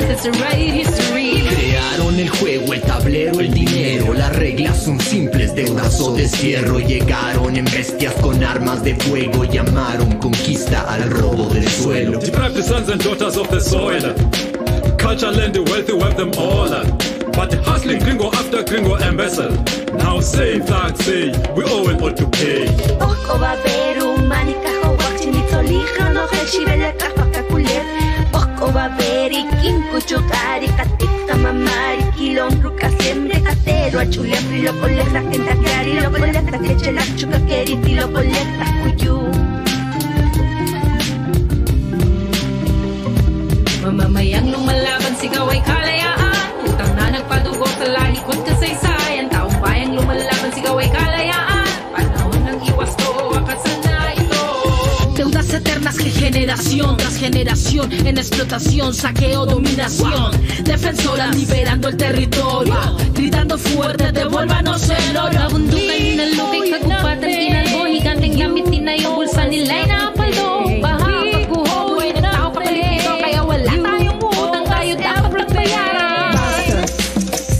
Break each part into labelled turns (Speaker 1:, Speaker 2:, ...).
Speaker 1: This is right history.
Speaker 2: Crearon el juego, el tablero, el dinero. Las reglas son simples, deudas o destierro. Llegaron en bestias con armas de fuego. Llamaron conquista al robo del suelo.
Speaker 3: Deprive the sons and daughters of the soil. Culture, land, the wealthy, wealth them all. But hustling gringo after gringo embezzle. Now say, flag say, we all ought to pay.
Speaker 1: Oko baberu manika hawak chinitoliha no heshibele kafaka kuler. Oko baberi kinku chukari katika mamari kilon ruka sembre katero achule frilo colecta kenta kari lo colecta que chela chuka keri tilo colecta kuyu. Mamamayang lumalaban sigaw ay kalayaan. Utang na nagpadugo sa lalikod kasaysayan. Taong bayang lumalaban sigaw ay kalayaan. Panahon ng iwas to, akasan na ito.
Speaker 4: Deudas eternas que generación tras generación en explotación, saqueo, dominación. Defensoras liberando el territorio, gritando fuerte, devuélvanos el oro.
Speaker 1: Nabundukan yun ang lubig, kagupatan tinalbo. Higanteng gamitin na yung bulsa nila ay napaldo. Baha, pagguho, buhay na tao pakalipito. Kaya wala tayong utang, tayo dapat magbayaran.
Speaker 5: Basta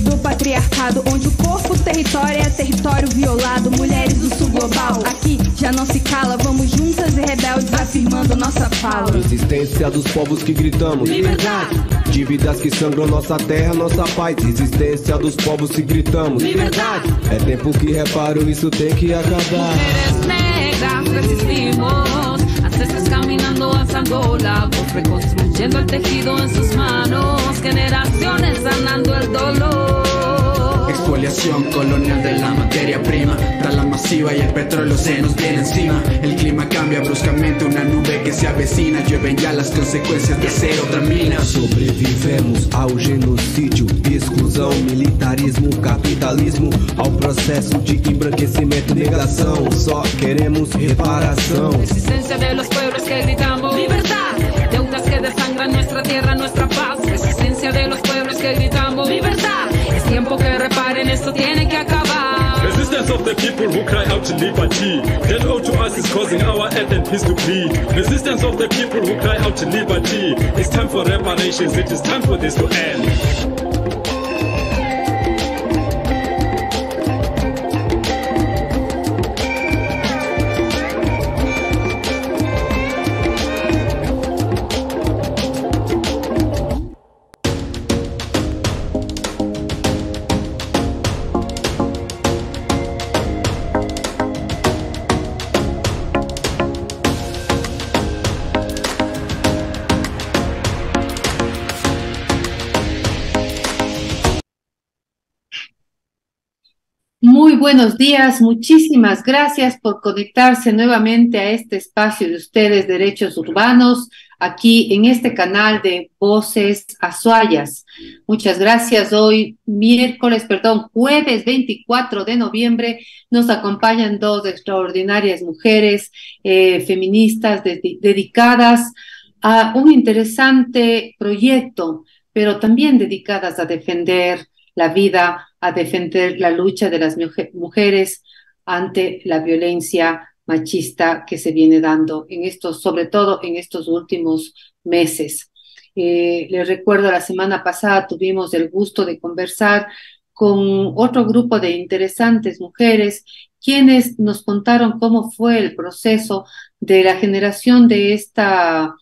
Speaker 5: do patriarcado, onde o corpo território é território violado. Mulheres do sul global, aqui já não se cala. Vamos juntas e rebeldes afirmando nossa fala.
Speaker 6: Resistência dos povos que gritamos liberdade. Dívidas que sangram nossa terra, nossa paz. Resistência dos povos que gritamos liberdade. É tempo que reparo, isso tem que acabar.
Speaker 1: Mujeres negras resistimos, ancestros caminando hacia Angola, pues reconstruyendo el tejido en sus manos, generaciones sanando el dolor.
Speaker 7: Expoliación colonial de la materia prima, tras la masiva y el petróleo se nos viene encima. El clima cambia bruscamente, una nube que se avecina. Llueven ya las consecuencias de ser otra mina.
Speaker 6: Sobrevivemos ao genocídio, exclusão, militarismo, capitalismo, ao processo de embranquecimento, negação. Só queremos reparação.
Speaker 1: Resistencia de los pueblos que gritamos libertad, deudas que desangran nuestra tierra, nuestra paz. Resistencia de los pueblos que gritamos libertad, es tiempo que reparen, esto tiene que acabar.
Speaker 3: Resistance of the people who cry out to liberty. That ode to us is causing our earth and peace to bleed. Resistance of the people who cry out to liberty. It's time for reparations, it is time for this to end.
Speaker 8: Muy buenos días, muchísimas gracias por conectarse nuevamente a este espacio de ustedes, Derechos Urbanos, aquí en este canal de Voces Azuayas. Muchas gracias. Hoy jueves 24 de noviembre, nos acompañan dos extraordinarias mujeres feministas dedicadas a un interesante proyecto, pero también dedicadas a defender la vida, a defender la lucha de las mujeres ante la violencia machista que se viene dando sobre todo en estos últimos meses. Les recuerdo, la semana pasada tuvimos el gusto de conversar con otro grupo de interesantes mujeres, quienes nos contaron cómo fue el proceso de la generación de esta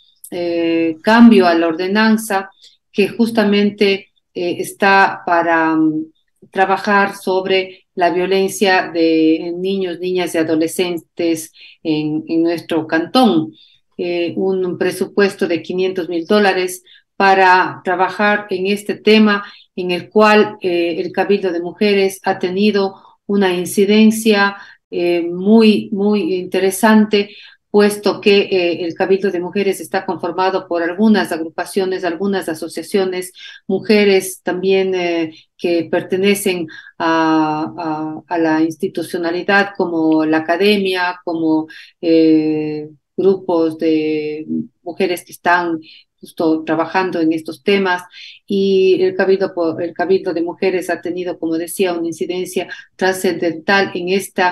Speaker 8: cambio a la ordenanza que justamente está para trabajar sobre la violencia de niños, niñas y adolescentes en nuestro cantón. Un presupuesto de $500,000 para trabajar en este tema, en el cual el Cabildo de Mujeres ha tenido una incidencia muy interesante, puesto que el Cabildo de Mujeres está conformado por algunas agrupaciones, algunas asociaciones, mujeres también que pertenecen a la institucionalidad, como la academia, como grupos de mujeres que están justo trabajando en estos temas, y el Cabildo de Mujeres ha tenido, como decía, una incidencia trascendental en este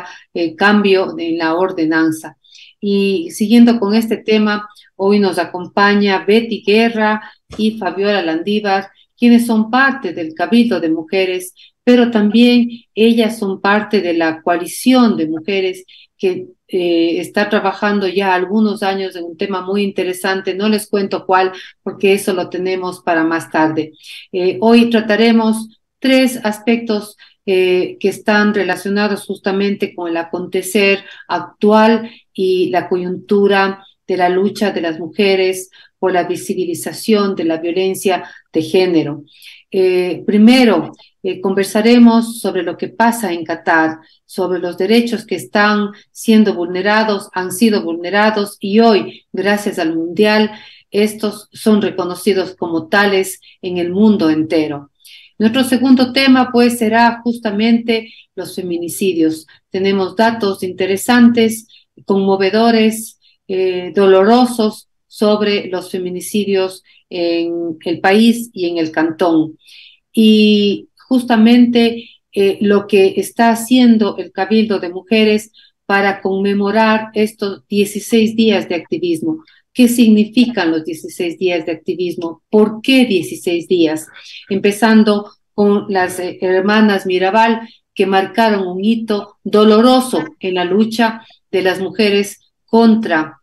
Speaker 8: cambio en la ordenanza. Y siguiendo con este tema, hoy nos acompaña Betty Guerra y Fabiola Landívar, quienes son parte del Cabildo de Mujeres, pero también ellas son parte de la coalición de mujeres que está trabajando ya algunos años en un tema muy interesante. No les cuento cuál, porque eso lo tenemos para más tarde. Hoy trataremos tres aspectos que están relacionados justamente con el acontecer actual y la coyuntura de la lucha de las mujeres por la visibilización de la violencia de género. Primero, conversaremos sobre lo que pasa en Qatar, sobre los derechos que están siendo vulnerados, han sido vulnerados y hoy, gracias al Mundial, estos son reconocidos como tales en el mundo entero. Nuestro segundo tema, pues, será justamente los feminicidios. Tenemos datos interesantes, conmovedores, dolorosos sobre los feminicidios en el país y en el cantón. Y justamente lo que está haciendo el Cabildo de Mujeres para conmemorar estos 16 días de activismo. ¿Qué significan los 16 días de activismo? ¿Por qué 16 días? Empezando con las hermanas Mirabal, que marcaron un hito doloroso en la lucha de las mujeres contra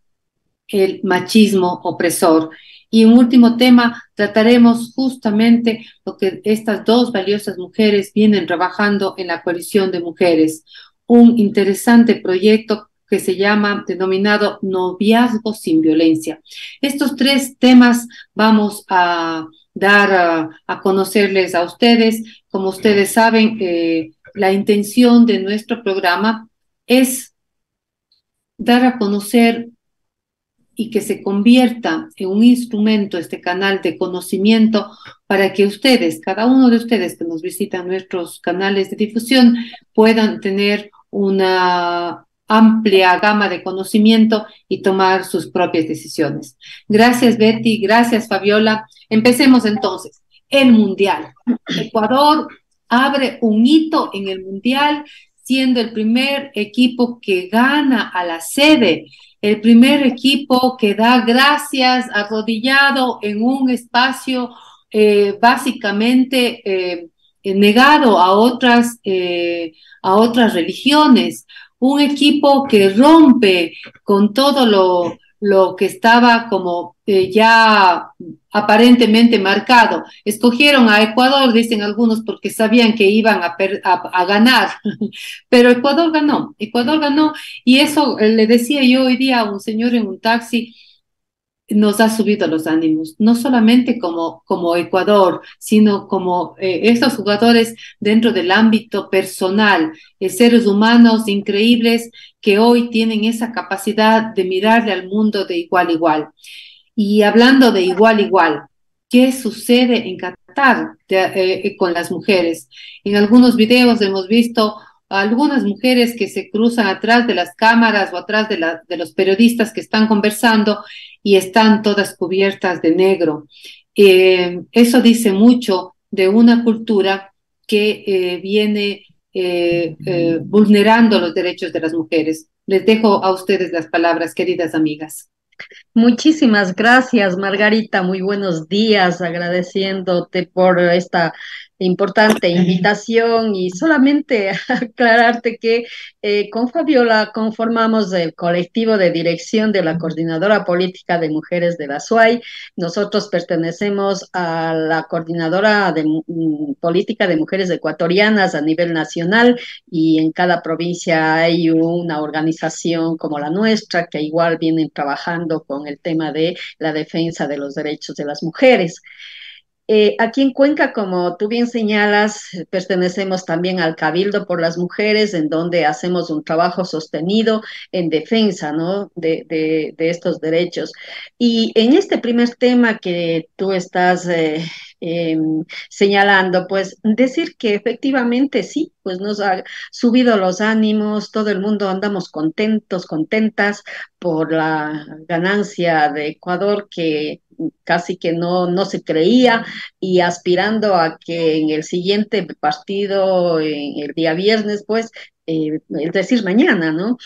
Speaker 8: el machismo opresor. Y un último tema, trataremos justamente lo que estas dos valiosas mujeres vienen trabajando en la coalición de mujeres, un interesante proyecto que se llama, denominado Noviazgo sin Violencia. Estos tres temas vamos a dar a conocerles a ustedes. Como ustedes saben, la intención de nuestro programa es dar a conocer y que se convierta en un instrumento, este canal de conocimiento, para que ustedes, cada uno de ustedes que nos visitan nuestros canales de difusión, puedan tener una amplia gama de conocimiento y tomar sus propias decisiones. Gracias, Betty, gracias, Fabiola. Empecemos entonces. El Mundial. Ecuador abre un hito en el Mundial, siendo el primer equipo que gana a la sede, el primer equipo que da gracias arrodillado en un espacio básicamente negado a otras religiones, un equipo que rompe con todo lo que estaba como ya aparentemente marcado. Escogieron a Ecuador, dicen algunos, porque sabían que iban a ganar, pero Ecuador ganó, y eso le decía yo hoy día a un señor en un taxi, nos ha subido los ánimos, no solamente como Ecuador, sino como estos jugadores dentro del ámbito personal, seres humanos increíbles que hoy tienen esa capacidad de mirarle al mundo de igual a igual. Y hablando de igual a igual, ¿qué sucede en Qatar con las mujeres? En algunos videos hemos visto a algunas mujeres que se cruzan atrás de las cámaras o atrás de los periodistas que están conversando y están todas cubiertas de negro. Eso dice mucho de una cultura que viene vulnerando los derechos de las mujeres. Les dejo a ustedes las palabras, queridas amigas.
Speaker 9: Muchísimas gracias, Margarita. Muy buenos días, agradeciéndote por esta importante invitación y solamente aclararte que con Fabiola conformamos el colectivo de dirección de la Coordinadora Política de Mujeres de la SUAY. Nosotros pertenecemos a la Coordinadora de Política de Mujeres Ecuatorianas a nivel nacional y en cada provincia hay una organización como la nuestra que igual vienen trabajando con el tema de la defensa de los derechos de las mujeres. Aquí en Cuenca, como tú bien señalas, pertenecemos también al Cabildo por las Mujeres, en donde hacemos un trabajo sostenido en defensa, ¿no?, de estos derechos. Y en este primer tema que tú estás señalando, pues decir que efectivamente sí, pues nos ha subido los ánimos, todo el mundo andamos contentos, contentas por la ganancia de Ecuador que casi que no se creía y aspirando a que en el siguiente partido, en el día viernes, pues, es decir, mañana, ¿no?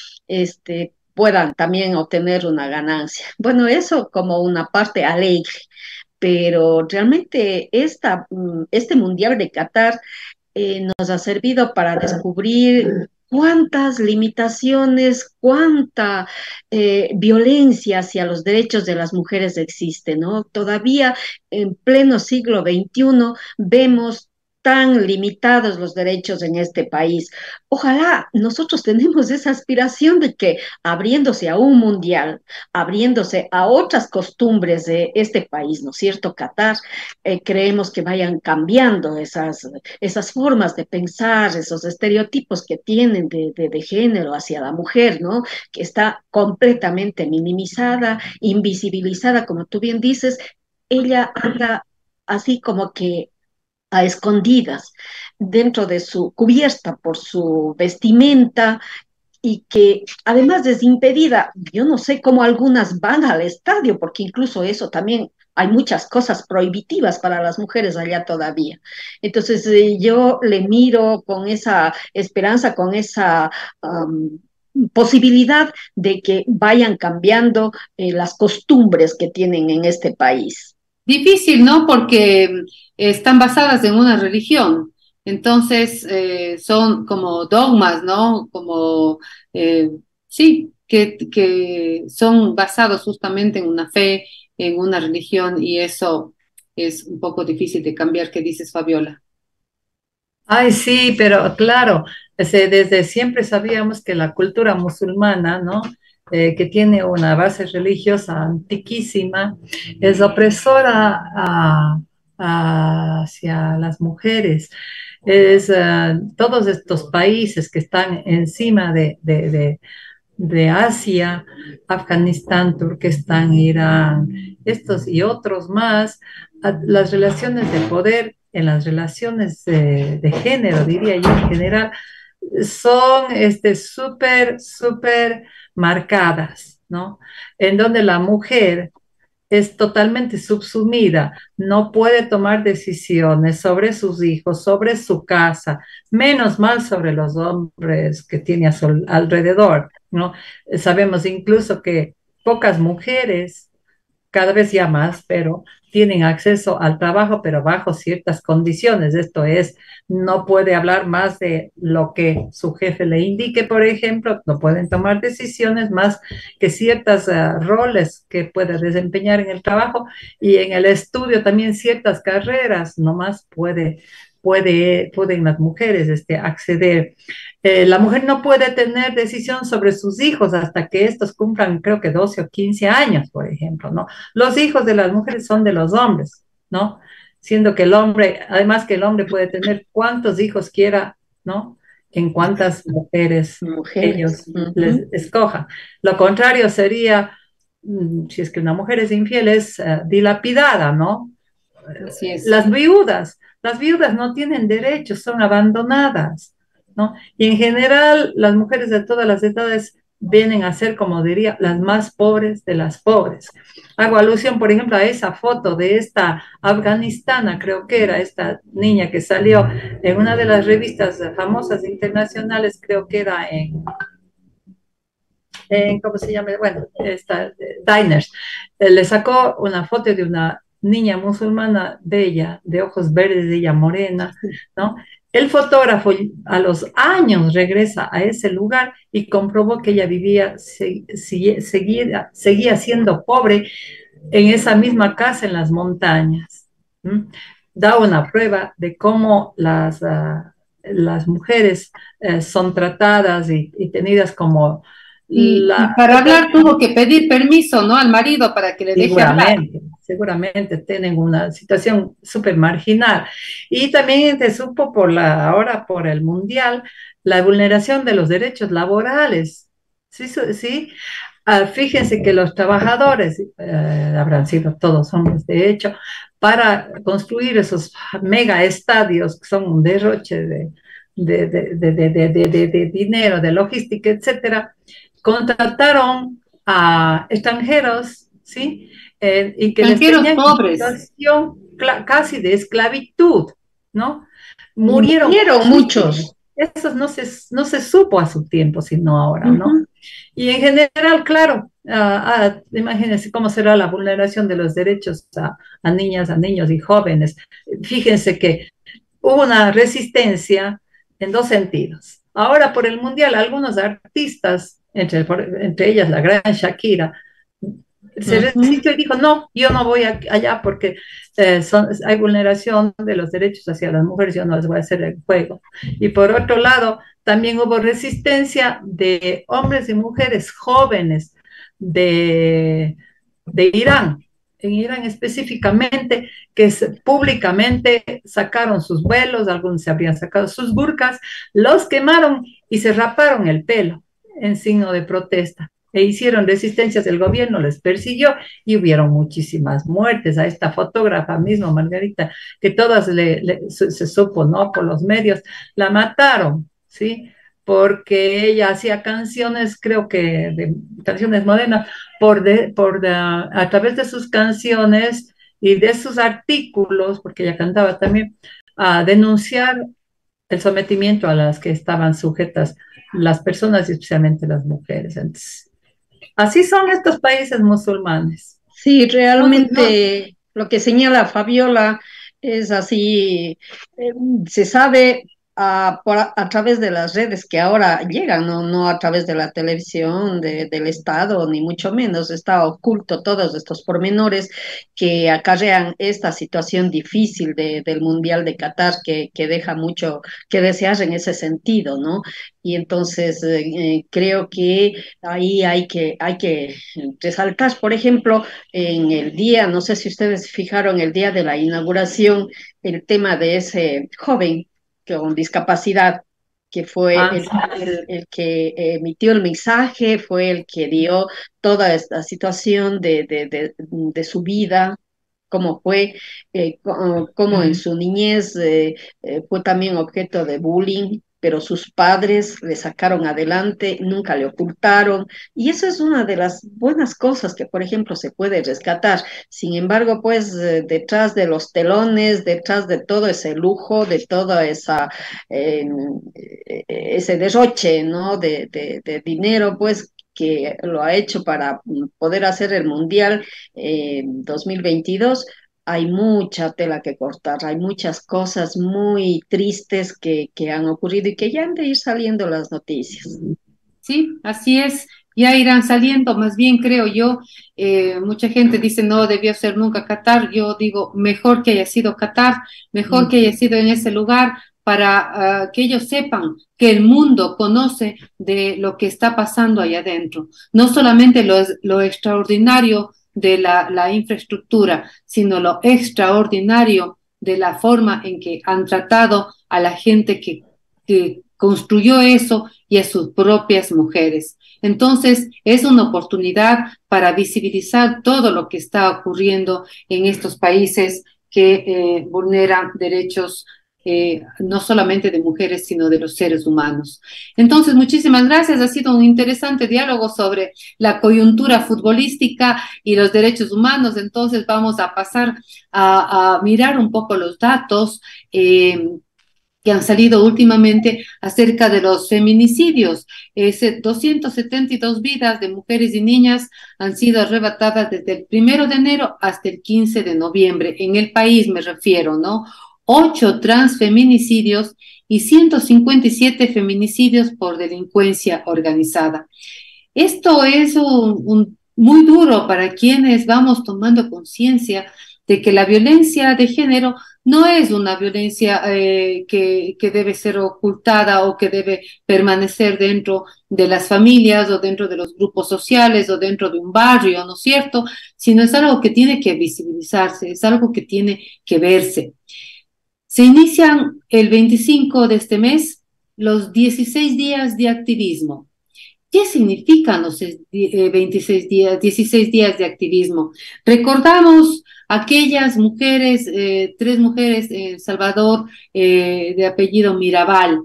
Speaker 9: puedan también obtener una ganancia. Bueno, eso como una parte alegre, pero realmente este Mundial de Qatar nos ha servido para descubrir cuántas limitaciones, cuánta violencia hacia los derechos de las mujeres existe, ¿no? Todavía en pleno siglo XXI vemos tan limitados los derechos en este país. Ojalá nosotros tenemos esa aspiración de que abriéndose a un mundial, abriéndose a otras costumbres de este país, ¿no es cierto? Qatar, creemos que vayan cambiando esas formas de pensar, esos estereotipos que tienen de género hacia la mujer, ¿no? Que está completamente minimizada, invisibilizada, como tú bien dices, ella anda así como que a escondidas dentro de su cubierta por su vestimenta y que además es impedida. Yo no sé cómo algunas van al estadio, porque incluso eso también hay muchas cosas prohibitivas para las mujeres allá todavía. Entonces yo le miro con esa esperanza, con esa posibilidad de que vayan cambiando las costumbres que tienen en este país.
Speaker 8: Difícil, ¿no? Porque están basadas en una religión. Entonces, son como dogmas, ¿no? Como, sí, que son basados justamente en una fe, en una religión, y eso es un poco difícil de cambiar. ¿Qué dices, Fabiola?
Speaker 10: Ay, sí, pero claro, desde siempre sabíamos que la cultura musulmana, ¿no? Que tiene una base religiosa antiquísima, es opresora hacia las mujeres. Todos estos países que están encima de Asia, Afganistán, Turquestán, Irán, estos y otros más, las relaciones de poder en las relaciones de género, diría yo en general, son súper marcadas, ¿no? En donde la mujer es totalmente subsumida, no puede tomar decisiones sobre sus hijos, sobre su casa, menos mal sobre los hombres que tiene a su alrededor, ¿no? Sabemos incluso que pocas mujeres, cada vez ya más, pero tienen acceso al trabajo, pero bajo ciertas condiciones. Esto es, no puede hablar más de lo que su jefe le indique, por ejemplo, no pueden tomar decisiones más que ciertos roles que pueda desempeñar en el trabajo y en el estudio también ciertas carreras, no más pueden las mujeres acceder. La mujer no puede tener decisión sobre sus hijos hasta que estos cumplan, creo que 12 o 15 años, por ejemplo, ¿no? Los hijos de las mujeres son de los hombres, ¿no? Siendo que el hombre, además que el hombre puede tener cuantos hijos quiera, ¿no? En cuántas mujeres ellos les escojan. Lo contrario sería, si es que una mujer es infiel, es dilapidada, ¿no?
Speaker 8: Así es.
Speaker 10: Las viudas no tienen derechos, son abandonadas, ¿no? Y en general, las mujeres de todas las edades vienen a ser, como diría, las más pobres de las pobres. Hago alusión, por ejemplo, a esa foto de esta afganistana, creo que era esta niña que salió en una de las revistas famosas internacionales, creo que era ¿cómo se llama? Bueno, Diners. Le sacó una foto de una niña musulmana bella, de ojos verdes, de ella morena, ¿no? El fotógrafo a los años regresa a ese lugar y comprobó que ella seguía siendo pobre en esa misma casa en las montañas. Da una prueba de cómo las mujeres son tratadas y tenidas como...
Speaker 8: Y para hablar tuvo que pedir permiso, ¿no? Al marido para que le deje hablar.
Speaker 10: Seguramente tienen una situación súper marginal. Y también se supo ahora por el Mundial, la vulneración de los derechos laborales. Sí. Fíjense que los trabajadores, habrán sido todos hombres de hecho, para construir esos mega estadios que son un derroche de dinero, de logística, etcétera, contrataron a extranjeros, ¿sí? Y que les tenían
Speaker 8: pobres.
Speaker 10: En situación casi de esclavitud, ¿no?
Speaker 9: Murieron muchos.
Speaker 10: Eso no se supo a su tiempo, sino ahora, ¿no? Y en general, claro, imagínense cómo será la vulneración de los derechos a niñas, a niños y jóvenes. Fíjense que hubo una resistencia en dos sentidos. Ahora por el Mundial, algunos artistas, entre ellas la gran Shakira, se resistió y dijo, no, yo no voy allá porque hay vulneración de los derechos hacia las mujeres, yo no les voy a hacer el juego. Y por otro lado, también hubo resistencia de hombres y mujeres jóvenes de Irán, en Irán específicamente, que públicamente sacaron sus velos, algunos se habrían sacado sus burkas, los quemaron y se raparon el pelo en signo de protesta. E hicieron resistencias, el gobierno les persiguió y hubieron muchísimas muertes. A esta fotógrafa mismo, Margarita, que todas se supo, ¿no? Por los medios, la mataron, ¿sí? Porque ella hacía canciones, creo que de canciones modernas, a través de sus canciones y de sus artículos, porque ella cantaba también, a denunciar el sometimiento a las que estaban sujetas las personas y especialmente las mujeres. Entonces, así son estos países musulmanes.
Speaker 9: Sí, realmente lo que señala Fabiola es así, se sabe a través de las redes que ahora llegan, no a través de la televisión del Estado, ni mucho menos, está oculto todos estos pormenores que acarrean esta situación difícil del Mundial de Qatar, que deja mucho que desear en ese sentido, ¿no? Y entonces creo que ahí hay que resaltar, por ejemplo, en el día, no sé si ustedes fijaron, el día de la inauguración, el tema de ese joven con discapacidad, que fue el que emitió el mensaje, fue el que dio toda esta situación de su vida, cómo fue, cómo en su niñez fue también objeto de bullying, pero sus padres le sacaron adelante, nunca le ocultaron, y eso es una de las buenas cosas que, por ejemplo, se puede rescatar. Sin embargo, pues detrás de los telones, detrás de todo ese lujo, de toda eh, ese derroche, ¿no? de dinero, pues que lo ha hecho para poder hacer el Mundial 2022, hay mucha tela que cortar, hay muchas cosas muy tristes que han ocurrido y que ya han de ir saliendo las noticias.
Speaker 8: Sí, así es, ya irán saliendo, más bien creo yo, mucha gente dice no debió ser nunca Qatar, yo digo mejor que haya sido Qatar, mejor que haya sido en ese lugar para que ellos sepan que el mundo conoce de lo que está pasando allá adentro, no solamente lo extraordinario de la infraestructura, sino lo extraordinario de la forma en que han tratado a la gente que construyó eso y a sus propias mujeres. Entonces, es una oportunidad para visibilizar todo lo que está ocurriendo en estos países que vulneran derechos no solamente de mujeres, sino de los seres humanos. Entonces, muchísimas gracias. Ha sido un interesante diálogo sobre la coyuntura futbolística y los derechos humanos. Entonces, vamos a pasar a mirar un poco los datos que han salido últimamente acerca de los feminicidios. 272 vidas de mujeres y niñas han sido arrebatadas desde el 1 de enero hasta el 15 de noviembre. En el país me refiero, ¿no? 8 transfeminicidios y 157 feminicidios por delincuencia organizada. Esto es muy duro para quienes vamos tomando conciencia de que la violencia de género no es una violencia que debe ser ocultada o que debe permanecer dentro de las familias o dentro de los grupos sociales o dentro de un barrio, ¿no es cierto? Sino es algo que tiene que visibilizarse, es algo que tiene que verse. Se inician el 25 de este mes los 16 días de activismo. ¿Qué significan los 16 días de activismo? Recordamos aquellas mujeres, 3 mujeres en Salvador de apellido Mirabal,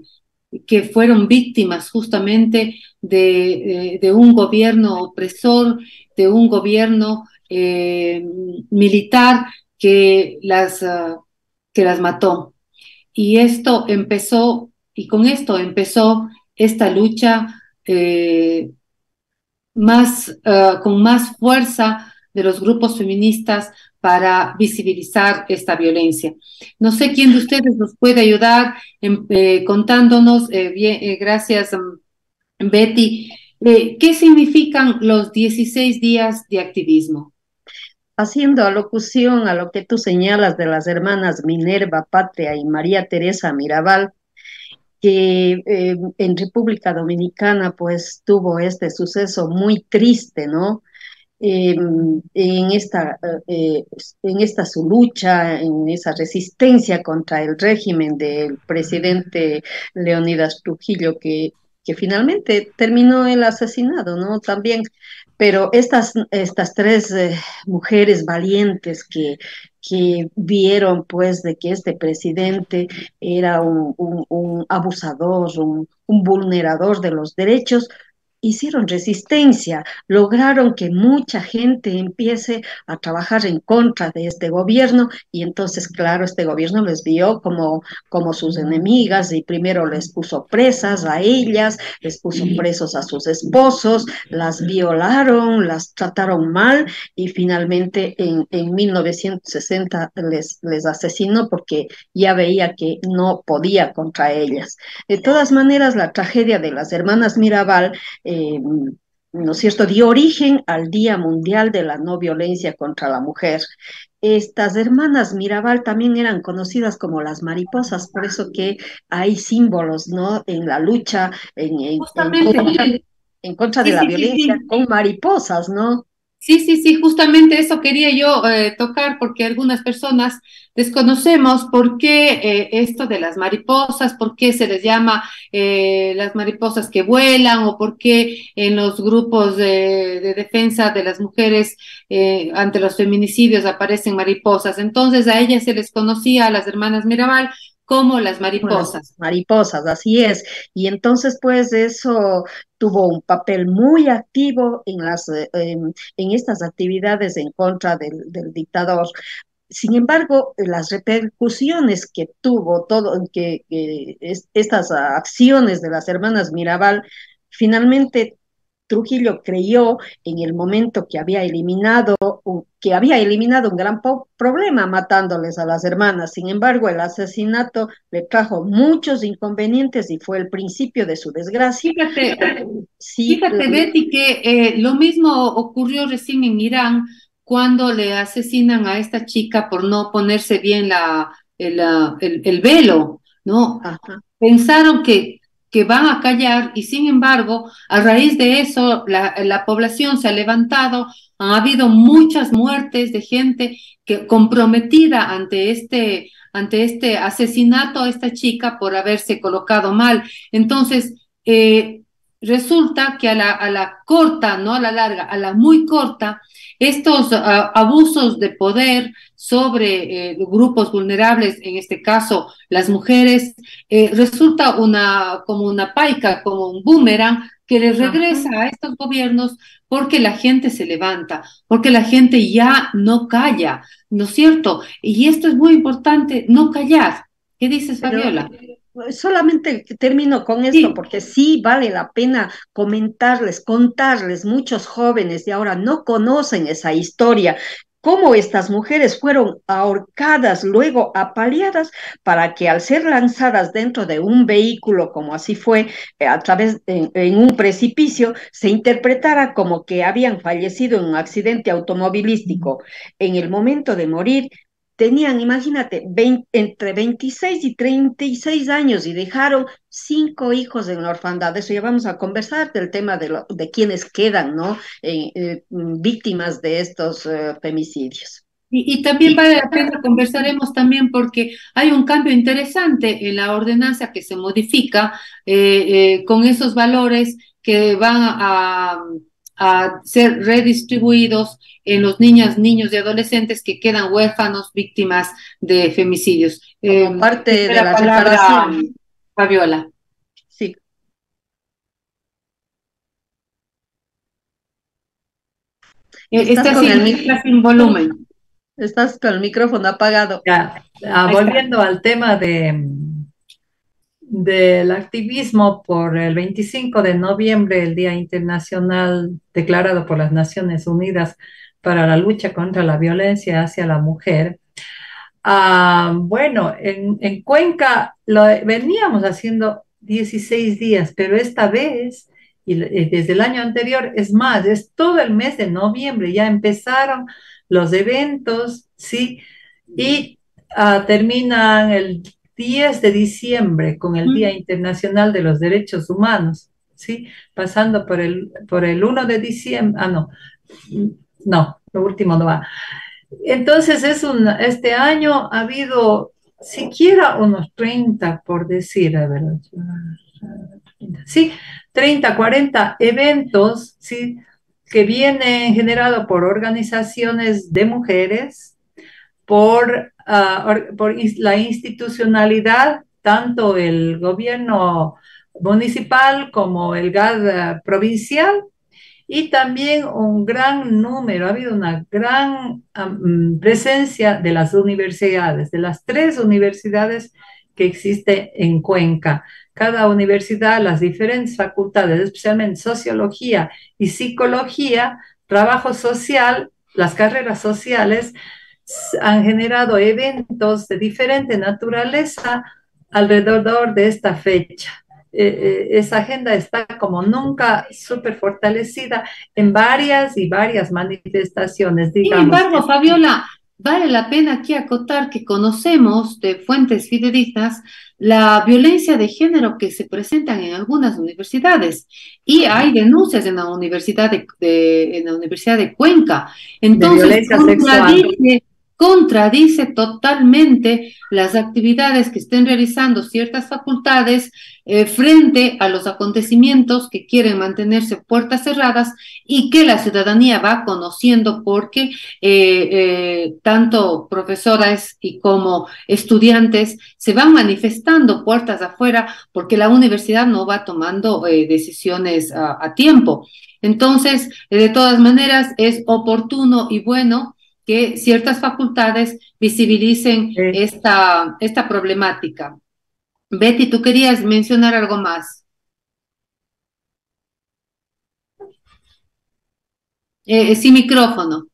Speaker 8: que fueron víctimas justamente de un gobierno opresor, de un gobierno militar que las mató. Y esto empezó y con esto empezó esta lucha con más fuerza de los grupos feministas para visibilizar esta violencia. No sé quién de ustedes nos puede ayudar contándonos, gracias Betty, ¿qué significan los 16 días de activismo?
Speaker 9: Haciendo alocución a lo que tú señalas de las hermanas Minerva Patria y María Teresa Mirabal, que en República Dominicana pues tuvo este suceso muy triste, ¿no? Eh, en esta su lucha, en esa resistencia contra el régimen del presidente Leonidas Trujillo, que finalmente terminó el asesinado, ¿no? También, pero estas tres mujeres valientes que vieron pues de que este presidente era un abusador, un vulnerador de los derechos, hicieron resistencia, lograron que mucha gente empiece a trabajar en contra de este gobierno y entonces, claro, este gobierno les vio como sus enemigas y primero les puso presas a ellas, les puso presos a sus esposos, las violaron, las trataron mal y finalmente en 1960 les asesinó porque ya veía que no podía contra ellas. De todas maneras, la tragedia de las hermanas Mirabal ¿no es cierto?, dio origen al Día Mundial de la No Violencia contra la Mujer. Estas hermanas Mirabal también eran conocidas como las mariposas, por eso que hay símbolos, ¿no?, en la lucha
Speaker 8: Justamente,
Speaker 9: en contra de
Speaker 8: sí,
Speaker 9: la
Speaker 8: sí, sí,
Speaker 9: violencia
Speaker 8: sí.
Speaker 9: con mariposas, ¿no?
Speaker 8: Sí, sí, sí, justamente eso quería yo tocar porque algunas personas desconocemos por qué esto de las mariposas, por qué se les llama las mariposas que vuelan o por qué en los grupos de defensa de las mujeres ante los feminicidios aparecen mariposas. Entonces a ellas se les conocía, a las hermanas Mirabal, como las
Speaker 9: Las
Speaker 8: mariposas.
Speaker 9: mariposas, así es. Y entonces, pues, eso tuvo un papel muy activo en estas actividades en contra del dictador. Sin embargo, las repercusiones que tuvo estas acciones de las hermanas Mirabal, finalmente Trujillo creyó en el momento que había eliminado un gran problema matándoles a las hermanas. Sin embargo, el asesinato le trajo muchos inconvenientes y fue el principio de su desgracia.
Speaker 8: Fíjate,
Speaker 9: Sí,
Speaker 8: fíjate, Betty, que lo mismo ocurrió recién en Irán cuando le asesinan a esta chica por no ponerse bien el velo, ¿no?
Speaker 9: ajá.
Speaker 8: Pensaron que van a callar y sin embargo, a raíz de eso, la población se ha levantado, ha habido muchas muertes de gente comprometida ante este asesinato a esta chica por haberse colocado mal. Entonces, resulta que a la corta, no a la larga, a la muy corta, estos abusos de poder sobre grupos vulnerables, en este caso las mujeres, resulta como una paica, como un boomerang que les regresa
Speaker 9: Ajá.
Speaker 8: a estos gobiernos porque la gente se levanta, porque la gente ya no calla, ¿no es cierto? Y esto es muy importante, no callar. ¿Qué dices,
Speaker 9: Pero
Speaker 8: Fabiola?
Speaker 9: solamente termino con esto,
Speaker 8: Sí,
Speaker 9: porque sí vale la pena contarles, muchos jóvenes de ahora no conocen esa historia, cómo estas mujeres fueron ahorcadas, luego apaleadas, para que al ser lanzadas dentro de un vehículo, como así fue, a través en un precipicio, se interpretara como que habían fallecido en un accidente automovilístico. En el momento de morir, tenían, imagínate, entre 26 y 36 años y dejaron 5 hijos en la orfandad. Eso ya vamos a conversar del tema de quienes quedan, ¿no? Víctimas de estos femicidios.
Speaker 8: y también vale la pena, conversaremos también porque hay un cambio interesante en la ordenanza que se modifica con esos valores que van a ser redistribuidos en los niñas, niños y adolescentes que quedan huérfanos víctimas de femicidios.
Speaker 9: Como parte
Speaker 8: Tiene
Speaker 9: de
Speaker 8: la
Speaker 9: la
Speaker 8: palabra
Speaker 9: reparación.
Speaker 8: Fabiola.
Speaker 9: Sí, estás
Speaker 8: Está
Speaker 9: con el,
Speaker 8: está sin volumen.
Speaker 9: estás con el micrófono apagado.
Speaker 10: Ya,
Speaker 8: Ahí está.
Speaker 10: volviendo al tema del activismo por el 25 de noviembre, el Día Internacional declarado por las Naciones Unidas para la lucha contra la violencia hacia la mujer. Bueno, en Cuenca lo veníamos haciendo 16 días, pero esta vez, y desde el año anterior, es más, es todo el mes de noviembre, ya empezaron los eventos, ¿sí? Y terminan el 10 de diciembre con el Día Internacional de los Derechos Humanos, ¿sí? Pasando por el 1 de diciembre, no, lo último no va. Entonces, este año ha habido siquiera unos 30, por decir, a ver, sí, 30, 40 eventos, ¿sí? Que vienen generados por organizaciones de mujeres, por la institucionalidad, tanto el gobierno municipal como el GAD provincial, y también un gran número, ha habido una gran presencia de las universidades, de las 3 universidades que existen en Cuenca. Cada universidad, las diferentes facultades, especialmente sociología y psicología, trabajo social, las carreras sociales, han generado eventos de diferente naturaleza alrededor de esta fecha. Esa agenda está como nunca súper fortalecida en varias y varias manifestaciones, digamos.
Speaker 8: Sin embargo, Fabiola, vale la pena aquí acotar que conocemos de fuentes fidedignas la violencia de género que se presentan en algunas universidades y hay denuncias en la Universidad en la Universidad de Cuenca. Entonces, contradice totalmente las actividades que estén realizando ciertas facultades frente a los acontecimientos que quieren mantenerse puertas cerradas y que la ciudadanía va conociendo porque tanto profesoras y como estudiantes se van manifestando puertas afuera porque la universidad no va tomando decisiones a tiempo. Entonces, de todas maneras, es oportuno y bueno que ciertas facultades visibilicen esta problemática. Betty, ¿tú querías mencionar algo más? Sin micrófono.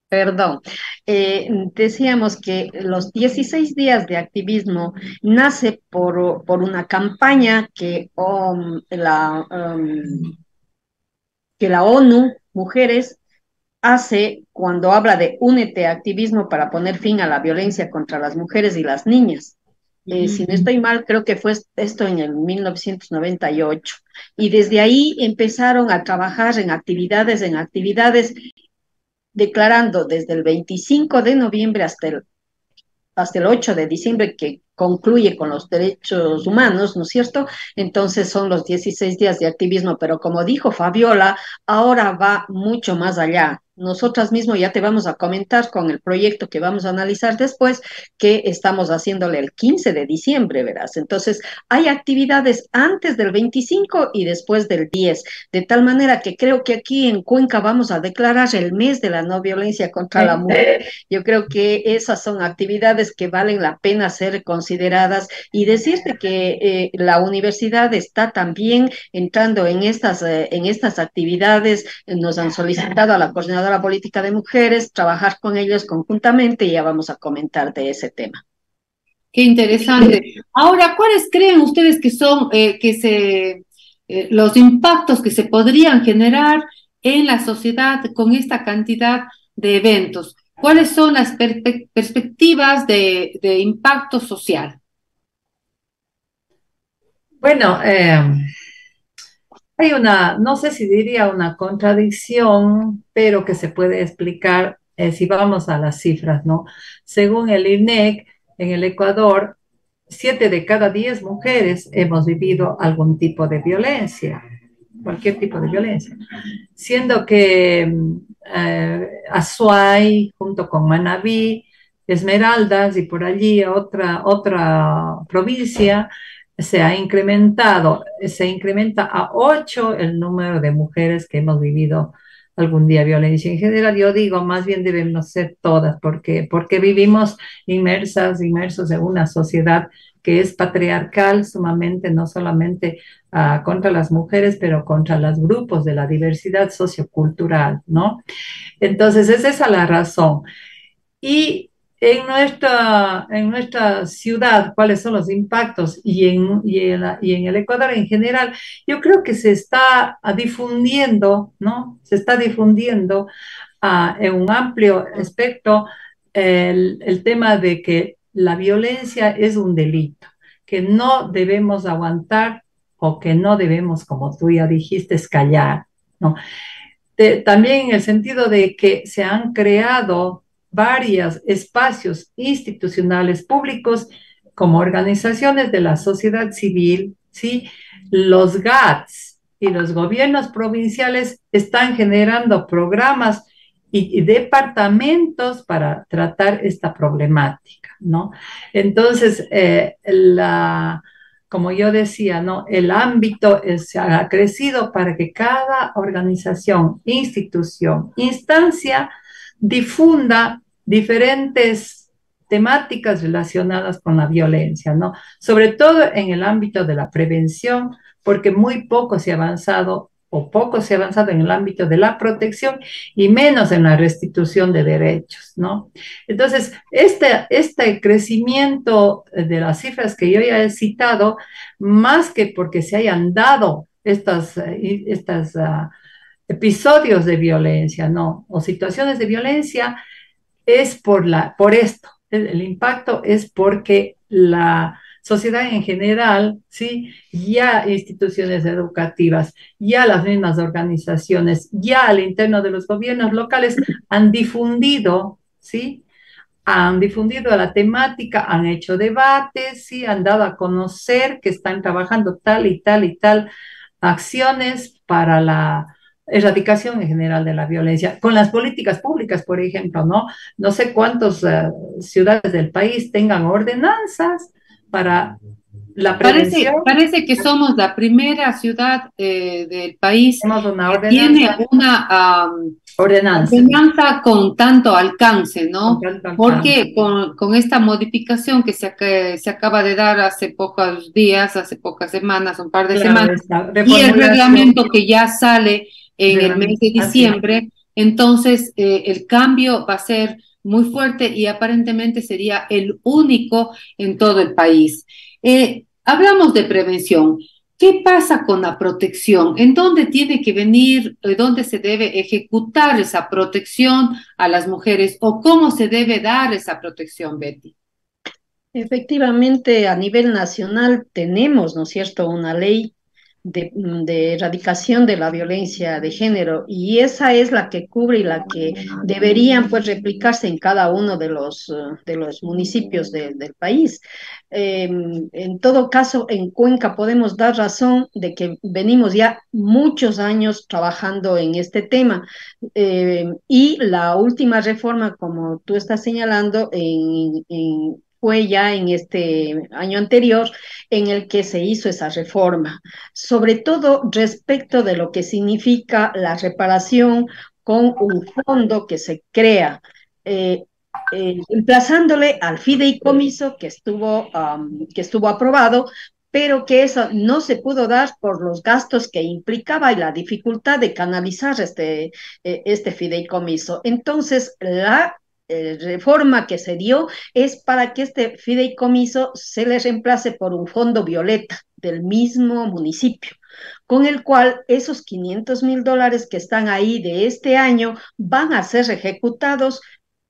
Speaker 9: Perdón. Decíamos que los 16 días de activismo nace por una campaña que la ONU Mujeres hace cuando habla de únete a activismo para poner fin a la violencia contra las mujeres y las niñas. Si no estoy mal, creo que fue esto en el 1998. Y desde ahí empezaron a trabajar en actividades, declarando desde el 25 de noviembre hasta el 8 de diciembre, que concluye con los derechos humanos, ¿no es cierto? Entonces son los 16 días de activismo, pero como dijo Fabiola, ahora va mucho más allá. Nosotras mismos ya te vamos a comentar con el proyecto que vamos a analizar después, que estamos haciéndole el 15 de diciembre, verás. Entonces, hay actividades antes del 25 y después del 10, de tal manera que creo que aquí en Cuenca vamos a declarar el mes de la no violencia contra la mujer. Yo creo que esas son actividades que valen la pena ser consideradas y decirte que la universidad está también entrando en estas actividades. Nos han solicitado a la coordinadora política de mujeres trabajar con ellos conjuntamente y ya vamos a comentar de ese tema.
Speaker 8: Qué interesante. Ahora, ¿cuáles creen ustedes que son los impactos que se podrían generar en la sociedad con esta cantidad de eventos? ¿Cuáles son las perspectivas de impacto social?
Speaker 10: Bueno, hay no sé si diría una contradicción, pero que se puede explicar si vamos a las cifras, ¿no? Según el INEC, en el Ecuador, 7 de cada 10 mujeres hemos vivido algún tipo de violencia, cualquier tipo de violencia, siendo que Azuay, junto con Manabí, Esmeraldas y por allí otra provincia, se incrementa a 8 el número de mujeres que hemos vivido algún día violencia en general. Yo digo, más bien debemos ser todas, porque vivimos inmersos en una sociedad que es patriarcal sumamente, no solamente contra las mujeres, pero contra los grupos de la diversidad sociocultural, ¿no? Entonces, es esa la razón. Y en nuestra ciudad, ¿cuáles son los impactos? Y en el Ecuador en general, yo creo que se está difundiendo, ¿no? Se está difundiendo en un amplio espectro el tema de que la violencia es un delito, que no debemos aguantar o que no debemos, como tú ya dijiste, callar, ¿no? También en el sentido de que se han creado varios espacios institucionales públicos como organizaciones de la sociedad civil, ¿sí? Los GATS y los gobiernos provinciales están generando programas y departamentos para tratar esta problemática, ¿no? Entonces, como yo decía, ¿no? El ámbito se ha crecido para que cada organización, institución, instancia difunda diferentes temáticas relacionadas con la violencia, ¿no? Sobre todo en el ámbito de la prevención, porque muy poco se ha avanzado o poco se ha avanzado en el ámbito de la protección y menos en la restitución de derechos, ¿no? Entonces, este crecimiento de las cifras que yo ya he citado, más que porque se hayan dado estos episodios de violencia, ¿no? O situaciones de violencia, es por esto. El impacto es porque la sociedad en general, ¿sí? Ya instituciones educativas, ya las mismas organizaciones, ya al interno de los gobiernos locales han difundido, ¿sí? Han difundido la temática, han hecho debates, ¿sí? Han dado a conocer que están trabajando tal y tal y tal acciones para la erradicación en general de la violencia, con las políticas públicas, por ejemplo, ¿no? No sé cuántas ciudades del país tengan ordenanzas para la prevención.
Speaker 8: Parece que somos la primera ciudad del país que tiene una ordenanza con tanto alcance, ¿no? Porque con esta modificación que se acaba de dar hace pocos días, hace pocas semanas, un par de semanas, y el reglamento que ya sale en el mes de diciembre, entonces el cambio va a ser muy fuerte y aparentemente sería el único en todo el país. Hablamos de prevención. ¿Qué pasa con la protección? ¿En dónde tiene que venir, dónde se debe ejecutar esa protección a las mujeres o cómo se debe dar esa protección, Betty?
Speaker 9: Efectivamente, a nivel nacional tenemos, ¿no es cierto?, una ley de erradicación de la violencia de género, y esa es la que cubre y la que deberían pues replicarse en cada uno de los municipios del país. En todo caso, en Cuenca podemos dar razón de que venimos ya muchos años trabajando en este tema, y la última reforma, como tú estás señalando, fue ya en este año anterior en el que se hizo esa reforma, sobre todo respecto de lo que significa la reparación con un fondo que se crea, emplazándole al fideicomiso que estuvo aprobado, pero que eso no se pudo dar por los gastos que implicaba y la dificultad de canalizar este fideicomiso. Entonces, la reforma que se dio es para que este fideicomiso se le reemplace por un fondo violeta del mismo municipio, con el cual esos $500,000 que están ahí de este año van a ser ejecutados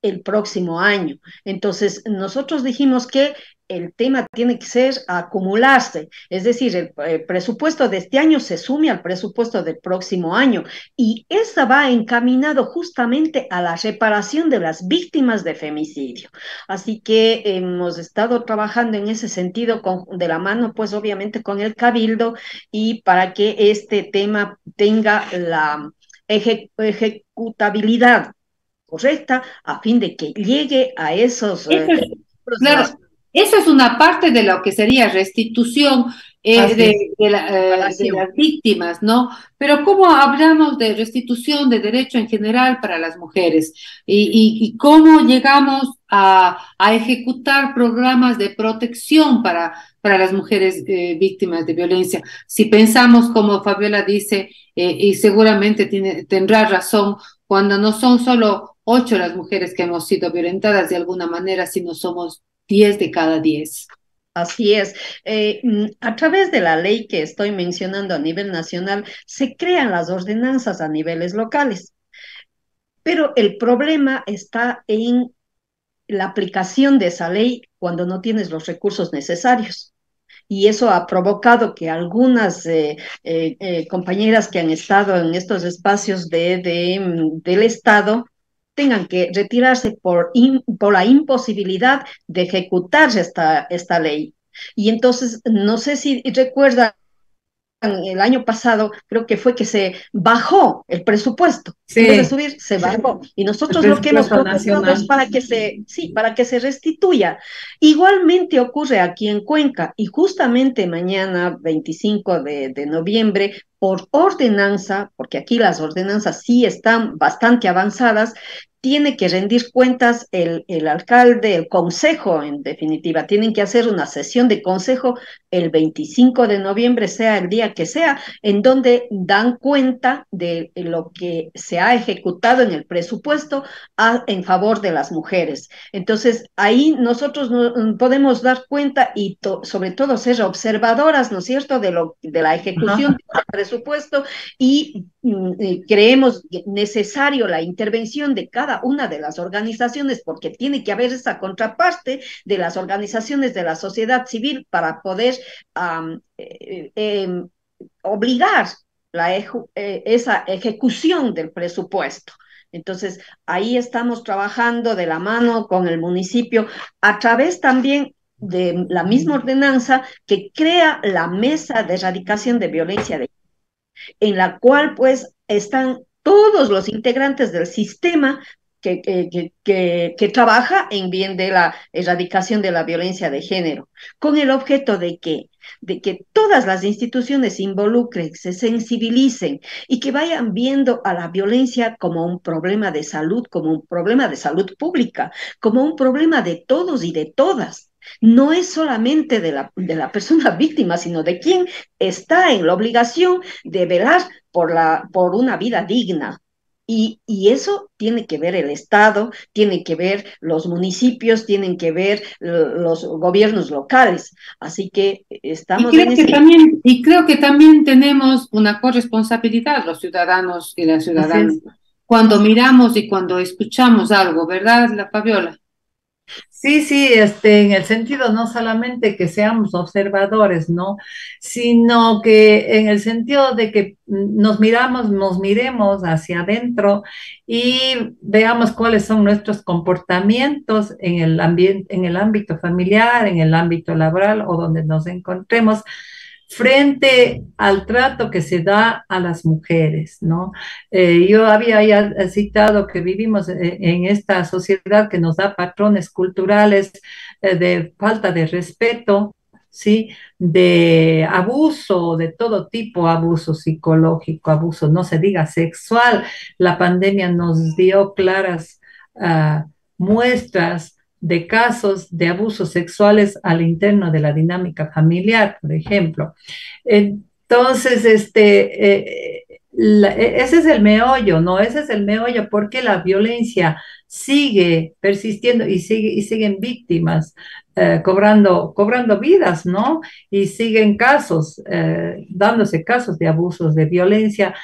Speaker 9: el próximo año. Entonces, nosotros dijimos que el tema tiene que ser acumularse, es decir, el presupuesto de este año se sume al presupuesto del próximo año, y esa va encaminado justamente a la reparación de las víctimas de femicidio. Así que hemos estado trabajando en ese sentido de la mano, pues obviamente con el Cabildo, y para que este tema tenga la ejecutabilidad correcta a fin de que llegue a esos...
Speaker 8: Claro, eso es una parte de lo que sería restitución, de las víctimas, ¿no? Pero ¿cómo hablamos de restitución de derecho en general para las mujeres? Y cómo llegamos a ejecutar programas de protección para las mujeres víctimas de violencia? Si pensamos, como Fabiola dice, y seguramente tendrá razón, cuando no son solo 8 las mujeres que hemos sido violentadas de alguna manera, sino somos 10 de cada 10.
Speaker 9: Así es. A través de la ley que estoy mencionando a nivel nacional, se crean las ordenanzas a niveles locales. Pero el problema está en la aplicación de esa ley cuando no tienes los recursos necesarios. Y eso ha provocado que algunas compañeras que han estado en estos espacios del Estado tengan que retirarse por la imposibilidad de ejecutar esta ley. Y entonces, no sé si recuerdan, el año pasado creo que fue que se bajó el presupuesto. Sí. En vez de subir, se bajó. Y nosotros lo que hemos propuesto es para que se restituya. Igualmente ocurre aquí en Cuenca, y justamente mañana, 25 de noviembre, por ordenanza, porque aquí las ordenanzas sí están bastante avanzadas, tiene que rendir cuentas el alcalde, el consejo, en definitiva. Tienen que hacer una sesión de consejo el 25 de noviembre, sea el día que sea, en donde dan cuenta de lo que se ha ejecutado en el presupuesto en favor de las mujeres. Entonces, ahí nosotros podemos dar cuenta y sobre todo ser observadoras, ¿no es cierto?, de la ejecución del presupuesto, y creemos necesario la intervención de cada una de las organizaciones, porque tiene que haber esa contraparte de las organizaciones de la sociedad civil para poder obligar esa ejecución del presupuesto. Entonces, ahí estamos trabajando de la mano con el municipio, a través también de la misma ordenanza que crea la Mesa de Erradicación de Violencia de Género, en la cual pues están todos los integrantes del sistema que trabaja en bien de la erradicación de la violencia de género, con el objeto de que todas las instituciones se involucren, se sensibilicen y que vayan viendo a la violencia como un problema de salud, como un problema de salud pública, como un problema de todos y de todas. No es solamente de la persona víctima, sino de quien está en la obligación de velar por una vida digna. Y eso tiene que ver el Estado, tiene que ver los municipios, tienen que ver los gobiernos locales. Así que estamos
Speaker 8: y creo que también tenemos una corresponsabilidad los ciudadanos y las ciudadanas cuando miramos y cuando escuchamos algo, ¿verdad, Fabiola?
Speaker 10: Sí, en el sentido no solamente que seamos observadores, ¿no? Sino que en el sentido de que nos miremos hacia adentro y veamos cuáles son nuestros comportamientos en el ámbito familiar, en el ámbito laboral o donde nos encontremos, frente al trato que se da a las mujeres, ¿no? Yo había ya citado que vivimos en esta sociedad que nos da patrones culturales de falta de respeto, ¿sí? De abuso, de todo tipo, abuso psicológico, abuso, no se diga sexual. La pandemia nos dio claras muestras de casos de abusos sexuales al interno de la dinámica familiar, por ejemplo. Entonces, ese es el meollo, ¿no? Ese es el meollo, porque la violencia sigue persistiendo y siguen víctimas cobrando vidas, ¿no? Y siguen casos, dándose casos de abusos, de violencia,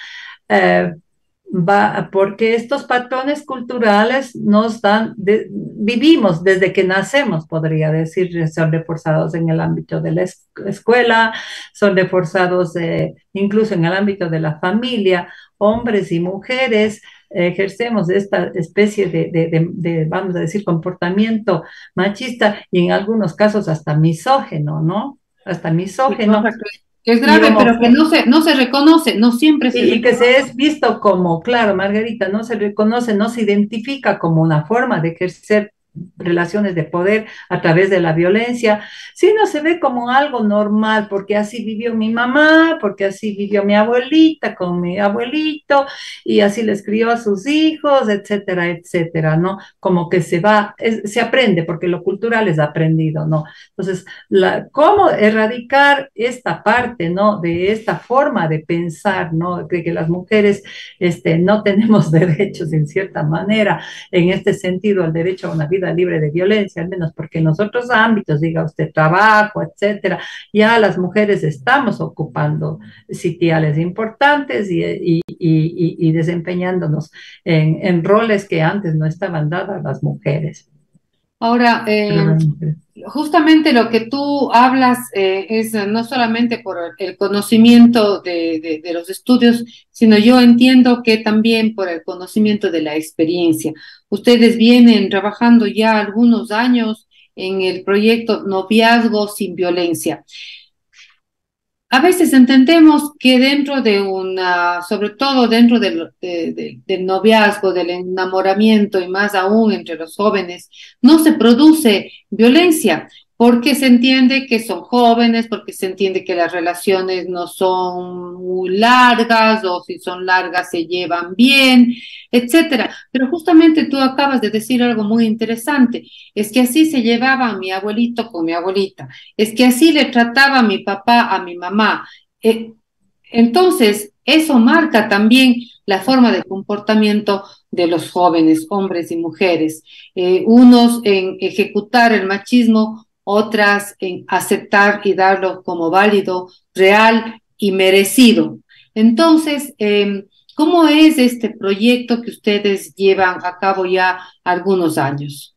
Speaker 10: porque estos patrones culturales vivimos desde que nacemos, podría decir, son reforzados en el ámbito de la escuela, son reforzados incluso en el ámbito de la familia. Hombres y mujeres ejercemos esta especie de, vamos a decir, comportamiento machista y en algunos casos hasta misógeno, ¿no? Hasta misógeno.
Speaker 8: Es grave, pero que no se reconoce, no siempre se reconoce.
Speaker 10: Y que se es visto como, claro, Margarita, no se reconoce, no se identifica como una forma de ejercer relaciones de poder a través de la violencia, sí no se ve como algo normal, porque así vivió mi mamá, porque así vivió mi abuelita con mi abuelito, y así les crió a sus hijos, etcétera, etcétera, ¿no? Como que se aprende, porque lo cultural es aprendido, ¿no? Entonces, ¿cómo erradicar esta parte, ¿no? De esta forma de pensar, ¿no? De que las mujeres no tenemos derechos en cierta manera, en este sentido, el derecho a una vida libre de violencia, al menos porque en los otros ámbitos, diga usted, trabajo, etcétera, ya las mujeres estamos ocupando sitiales importantes y desempeñándonos en roles que antes no estaban dadas a las mujeres.
Speaker 8: Ahora, justamente lo que tú hablas es no solamente por el conocimiento de los estudios, sino yo entiendo que también por el conocimiento de la experiencia. Ustedes vienen trabajando ya algunos años en el proyecto Noviazgo sin Violencia. A veces entendemos que dentro de sobre todo dentro del noviazgo, del enamoramiento y más aún entre los jóvenes, no se produce violencia porque se entiende que son jóvenes, porque se entiende que las relaciones no son muy largas o si son largas se llevan bien, etcétera. Pero justamente tú acabas de decir algo muy interesante, es que así se llevaba mi abuelito con mi abuelita, es que así le trataba mi papá a mi mamá. Entonces, eso marca también la forma de comportamiento de los jóvenes, hombres y mujeres. Unos en ejecutar el machismo, otras en aceptar y darlo como válido, real y merecido. Entonces, ¿cómo es este proyecto que ustedes llevan a cabo ya algunos años?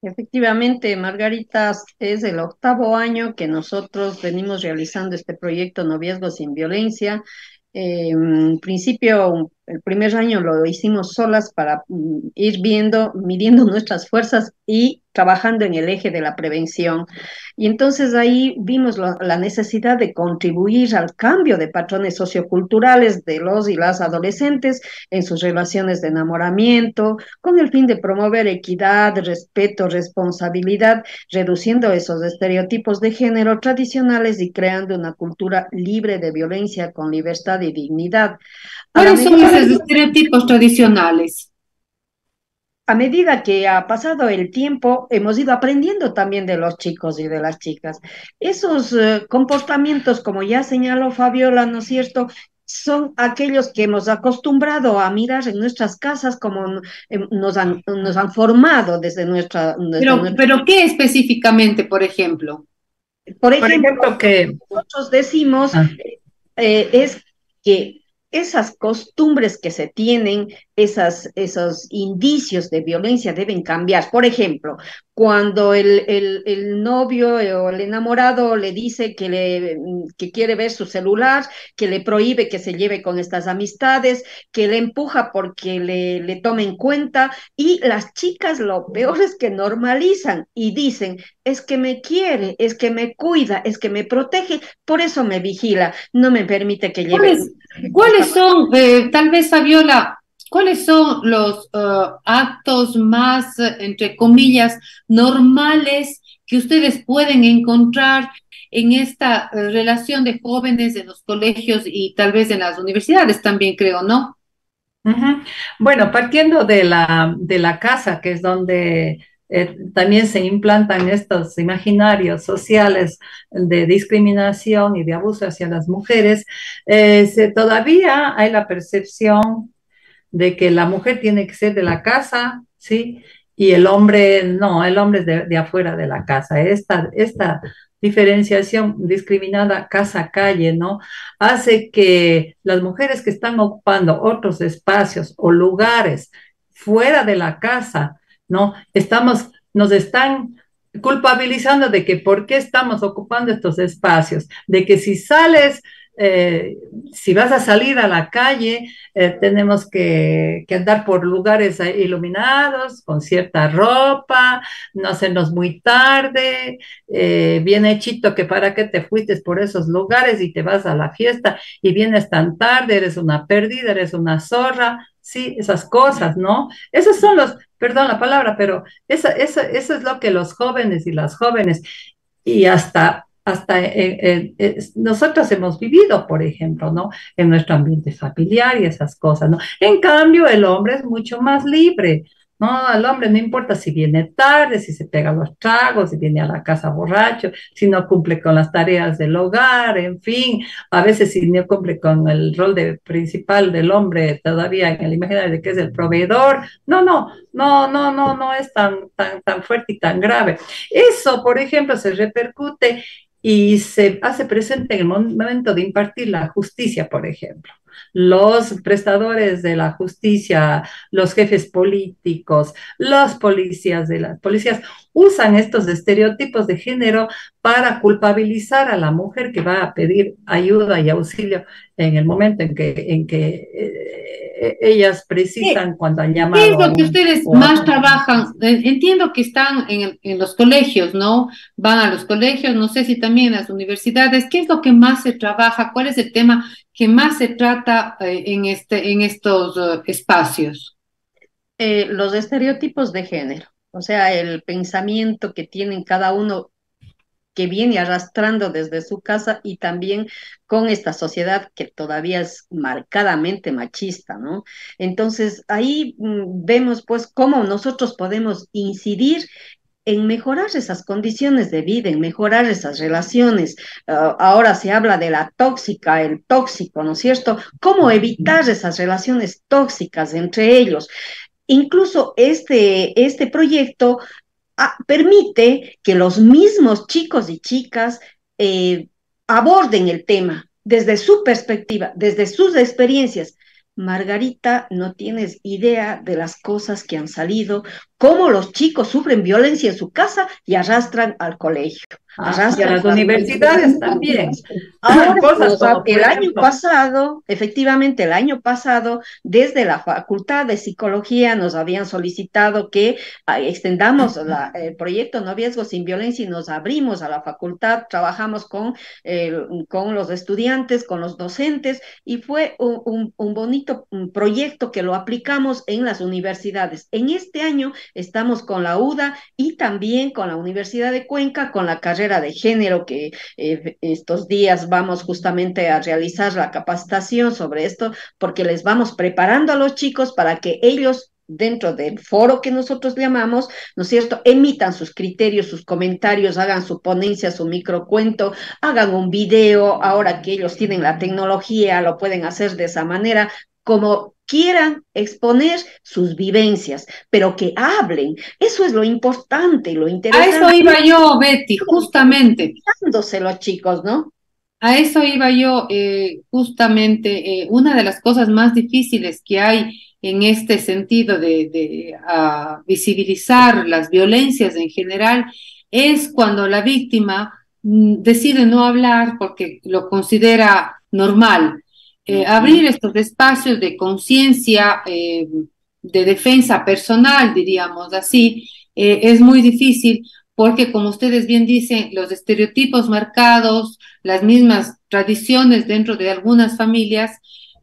Speaker 9: Efectivamente, Margarita, es el 8º año que nosotros venimos realizando este proyecto Noviazgo sin Violencia. En principio, el primer año lo hicimos solas para ir midiendo nuestras fuerzas y trabajando en el eje de la prevención. Y entonces ahí vimos la necesidad de contribuir al cambio de patrones socioculturales de los y las adolescentes en sus relaciones de enamoramiento, con el fin de promover equidad, respeto, responsabilidad, reduciendo esos estereotipos de género tradicionales y creando una cultura libre de violencia con libertad y dignidad.
Speaker 8: ¿Cuáles son esos estereotipos tradicionales?
Speaker 9: A medida que ha pasado el tiempo, hemos ido aprendiendo también de los chicos y de las chicas. Esos comportamientos, como ya señaló Fabiola, ¿no es cierto?, son aquellos que hemos acostumbrado a mirar en nuestras casas como nos han formado desde nuestra...
Speaker 8: Pero ¿qué específicamente, por ejemplo?
Speaker 9: Por ejemplo, que nosotros decimos es que esas costumbres que se tienen, esos indicios de violencia deben cambiar. Por ejemplo, cuando el novio o el enamorado le dice que quiere ver su celular, que le prohíbe que se lleve con estas amistades, que le empuja porque le tome en cuenta, y las chicas lo peor es que normalizan y dicen, es que me quiere, es que me cuida, es que me protege, por eso me vigila, no me permite que lleve...
Speaker 8: ¿Cuáles son, tal vez Fabiola, cuáles son los actos más, entre comillas, normales que ustedes pueden encontrar en esta relación de jóvenes en los colegios y tal vez en las universidades también, creo, ¿no?
Speaker 10: Bueno, partiendo de la casa, que es donde también se implantan estos imaginarios sociales de discriminación y de abuso hacia las mujeres, todavía hay la percepción de que la mujer tiene que ser de la casa, ¿sí? Y el hombre no, el hombre es de afuera de la casa. Esta diferenciación discriminada casa-calle, ¿no? Hace que las mujeres que están ocupando otros espacios o lugares fuera de la casa, ¿no? Nos están culpabilizando de que por qué estamos ocupando estos espacios, de que si vas a salir a la calle, tenemos que andar por lugares iluminados, con cierta ropa, no hacernos muy tarde, bien hechito que para qué te fuiste por esos lugares y te vas a la fiesta y vienes tan tarde, eres una perdida, eres una zorra, sí, esas cosas, ¿no? Esos son los perdón la palabra, pero eso es lo que los jóvenes y las jóvenes y nosotros hemos vivido, por ejemplo, ¿no? En nuestro ambiente familiar y esas cosas, ¿no? En cambio, el hombre es mucho más libre, ¿no? Al hombre no importa si viene tarde, si se pega los tragos, si viene a la casa borracho, si no cumple con las tareas del hogar, en fin, a veces si no cumple con el rol principal del hombre todavía en el imaginario de que es el proveedor, no es tan fuerte y tan grave. Eso, por ejemplo, se repercute y se hace presente en el momento de impartir la justicia, por ejemplo. Los prestadores de la justicia, los jefes políticos, los policías de las policías usan estos estereotipos de género para culpabilizar a la mujer que va a pedir ayuda y auxilio en el momento en que ellas precisan cuando han llamado.
Speaker 8: ¿Qué es lo que ustedes más trabajan? Entiendo que están en los colegios, ¿no? Van a los colegios, no sé si también a las universidades. ¿Qué es lo que más se trabaja? ¿Cuál es el tema que más se trata en estos espacios?
Speaker 9: Los estereotipos de género, o sea, el pensamiento que tienen cada uno que viene arrastrando desde su casa y también con esta sociedad que todavía es marcadamente machista, ¿no? Entonces, ahí vemos pues cómo nosotros podemos incidir en mejorar esas condiciones de vida, en mejorar esas relaciones. Ahora se habla de la tóxica, el tóxico, ¿no es cierto? ¿Cómo evitar esas relaciones tóxicas entre ellos? Incluso este proyecto permite que los mismos chicos y chicas aborden el tema desde su perspectiva, desde sus experiencias. Margarita, no tienes idea de las cosas que han salido, cómo los chicos sufren violencia en su casa y arrastran al colegio.
Speaker 10: Y a las universidades también.
Speaker 9: Ahora, el año pasado, efectivamente, el año pasado, desde la Facultad de Psicología nos habían solicitado que extendamos el proyecto Noviazgo sin Violencia y nos abrimos a la facultad, trabajamos con los estudiantes, con los docentes y fue un bonito proyecto que lo aplicamos en las universidades. En este año estamos con la UDA y también con la Universidad de Cuenca, con la carrera de género que estos días vamos justamente a realizar la capacitación sobre esto porque les vamos preparando a los chicos para que ellos dentro del foro que nosotros llamamos, ¿no es cierto?, emitan sus criterios, sus comentarios, hagan su ponencia, su microcuento, hagan un video, ahora que ellos tienen la tecnología, lo pueden hacer de esa manera, como quieran exponer sus vivencias, pero que hablen. Eso es lo importante, lo interesante.
Speaker 8: A eso iba yo, Betty, justamente.
Speaker 9: Los chicos, ¿no?
Speaker 8: A eso iba yo, justamente. Una de las cosas más difíciles que hay en este sentido de visibilizar las violencias en general es cuando la víctima decide no hablar porque lo considera normal. Abrir estos espacios de conciencia, de defensa personal, diríamos así, es muy difícil porque, como ustedes bien dicen, los estereotipos marcados, las mismas tradiciones dentro de algunas familias,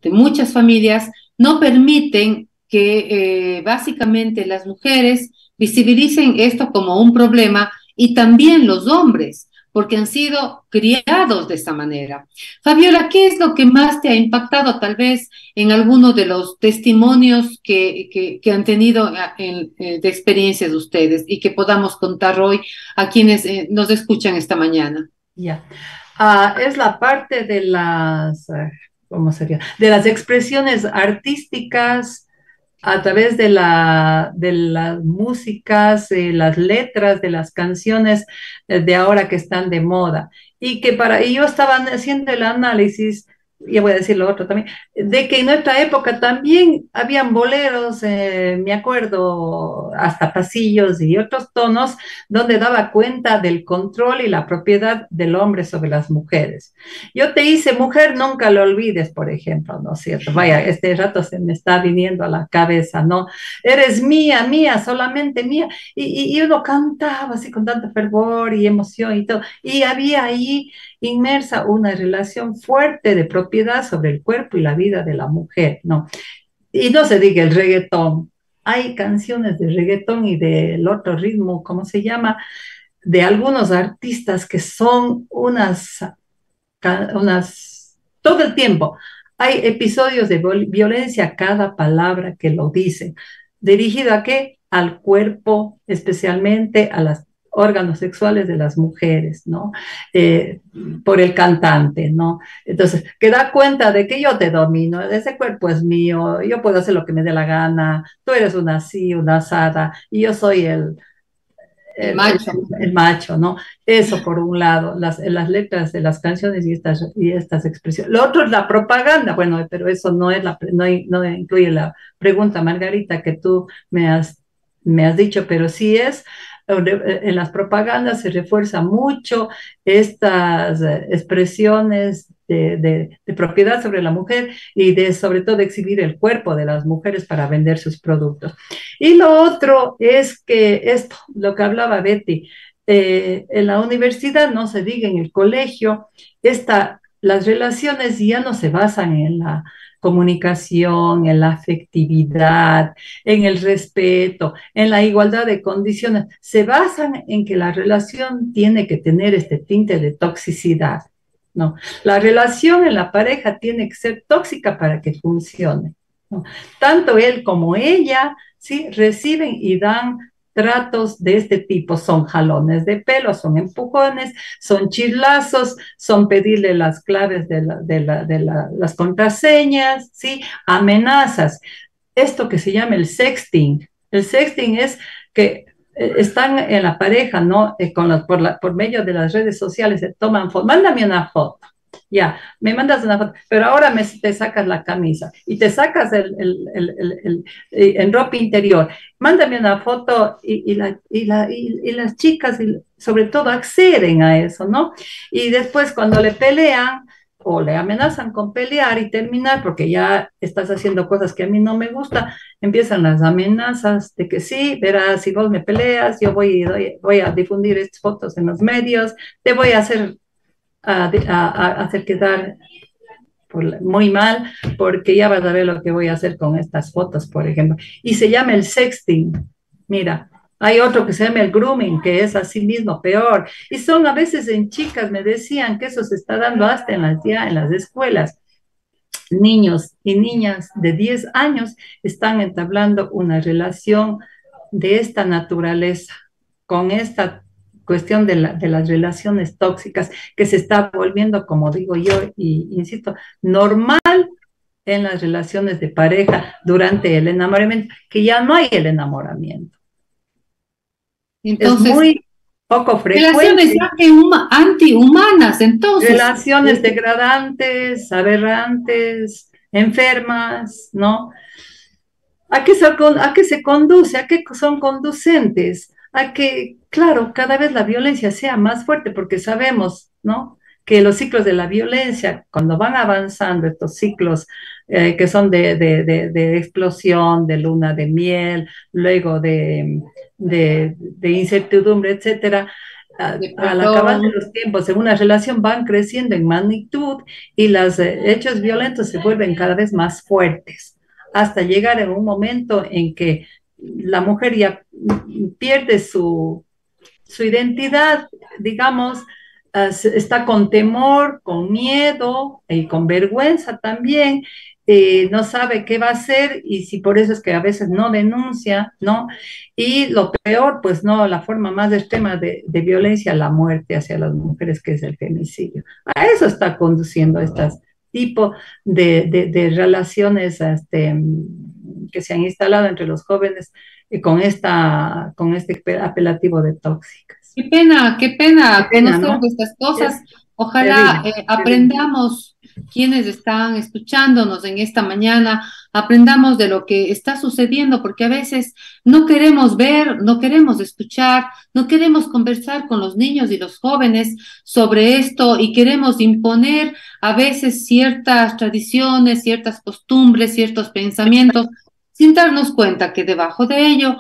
Speaker 8: de muchas familias, no permiten que básicamente las mujeres visibilicen esto como un problema y también los hombres, porque han sido criados de esa manera. Fabiola, ¿qué es lo que más te ha impactado tal vez en alguno de los testimonios que han tenido de experiencias de ustedes y que podamos contar hoy a quienes nos escuchan esta mañana?
Speaker 10: Ya, es la parte de las, ¿cómo sería? De las expresiones artísticas a través de las músicas, las letras de las canciones de ahora que están de moda. Y yo estaba haciendo el análisis, y voy a decir lo otro también, de que en nuestra época también habían boleros, me acuerdo, hasta pasillos y otros tonos, donde daba cuenta del control y la propiedad del hombre sobre las mujeres. Yo te hice mujer, nunca lo olvides, por ejemplo, ¿no es cierto? Vaya, este rato se me está viniendo a la cabeza, ¿no? Eres mía, mía, solamente mía. Y uno cantaba así con tanto fervor y emoción y todo. Y había ahí inmersa una relación fuerte de propiedad sobre el cuerpo y la vida de la mujer, ¿no? Y no se diga el reggaetón, hay canciones de reggaetón y del otro ritmo, ¿cómo se llama? De algunos artistas que son todo el tiempo. Hay episodios de violencia, cada palabra que lo dicen. ¿Dirigido a qué? Al cuerpo, especialmente a los órganos sexuales de las mujeres, ¿no? Por el cantante, ¿no? Entonces, que da cuenta de que yo te domino, ese cuerpo es mío, yo puedo hacer lo que me dé la gana, tú eres una así, una asada, y yo soy el macho, ¿no? Eso por un lado, las letras de las canciones y estas expresiones. Lo otro es la propaganda, bueno, pero eso no es no incluye la pregunta, Margarita, que tú me has dicho, pero sí es, en las propagandas se refuerza mucho estas expresiones de propiedad sobre la mujer y sobre todo de exhibir el cuerpo de las mujeres para vender sus productos. Y lo otro es que esto, lo que hablaba Betty, en la universidad, no se diga en el colegio, las relaciones ya no se basan en la comunicación, en la afectividad, en el respeto, en la igualdad de condiciones, se basan en que la relación tiene que tener este tinte de toxicidad. No, la relación en la pareja tiene que ser tóxica para que funcione, ¿no? Tanto él como ella, ¿sí? Reciben y dan tratos de este tipo, son jalones de pelo, son empujones, son chirlazos, son pedirle las claves las contraseñas, ¿sí? Amenazas. Esto que se llama el sexting. El sexting es que están en la pareja, ¿no? Por medio de las redes sociales se toman fotos. Mándame una foto. Ya, me mandas una foto, pero ahora te sacas la camisa y te sacas en ropa interior. Mándame una foto y las chicas, sobre todo, acceden a eso, ¿no? Y después cuando le pelean o le amenazan con pelear y terminar porque ya estás haciendo cosas que a mí no me gusta, empiezan las amenazas de que sí, verás, si vos me peleas, yo voy a difundir estas fotos en los medios, te voy a hacer quedar muy mal, porque ya vas a ver lo que voy a hacer con estas fotos, por ejemplo. Y se llama el sexting. Mira, hay otro que se llama el grooming, que es así mismo peor. Y son a veces en chicas, me decían que eso se está dando hasta en las escuelas. Niños y niñas de 10 años están entablando una relación de esta naturaleza, con esta cuestión de las relaciones tóxicas, que se está volviendo, como digo yo, y insisto, normal en las relaciones de pareja durante el enamoramiento, que ya no hay el enamoramiento.
Speaker 8: Entonces,
Speaker 10: es muy poco frecuente.
Speaker 8: Relaciones antihumanas, entonces.
Speaker 10: Relaciones degradantes, aberrantes, enfermas, ¿no? ¿A qué se conduce? ¿A qué son conducentes? A que, claro, cada vez la violencia sea más fuerte, porque sabemos, ¿no?, que los ciclos de la violencia, cuando van avanzando estos ciclos que son de explosión, de luna de miel, luego de incertidumbre, etcétera, al acabar de los tiempos en una relación van creciendo en magnitud y los hechos violentos se vuelven cada vez más fuertes, hasta llegar en un momento en que la mujer ya pierde su identidad, digamos, está con temor, con miedo y con vergüenza también, no sabe qué va a hacer y si por eso es que a veces no denuncia, ¿no? Y lo peor, pues no, la forma más extrema de violencia, la muerte hacia las mujeres, que es el femicidio. A eso está conduciendo estas tipo de relaciones que se han instalado entre los jóvenes con este apelativo de tóxicas.
Speaker 8: Qué pena conocer, ¿no?, estas cosas. Ojalá aprendamos, quienes están escuchándonos en esta mañana, aprendamos de lo que está sucediendo, porque a veces no queremos ver, no queremos escuchar, no queremos conversar con los niños y los jóvenes sobre esto y queremos imponer a veces ciertas tradiciones, ciertas costumbres, ciertos pensamientos, sin darnos cuenta que debajo de ello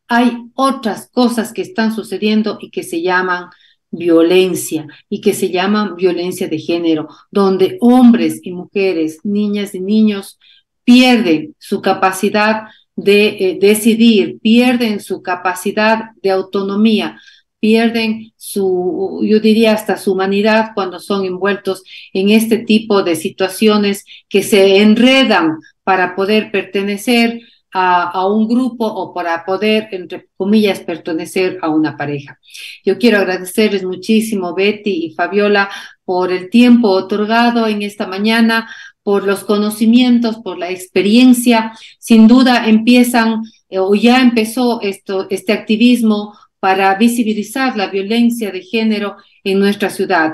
Speaker 8: hay otras cosas que están sucediendo y que se llaman violencia y que se llaman violencia de género, donde hombres y mujeres, niñas y niños pierden su capacidad decidir, pierden su capacidad de autonomía, pierden yo diría hasta su humanidad cuando son envueltos en este tipo de situaciones que se enredan para poder pertenecer a un grupo o para poder, entre comillas, pertenecer a una pareja. Yo quiero agradecerles muchísimo, Betty y Fabiola, por el tiempo otorgado en esta mañana, por los conocimientos, por la experiencia. Sin duda empiezan o ya empezó este activismo para visibilizar la violencia de género en nuestra ciudad.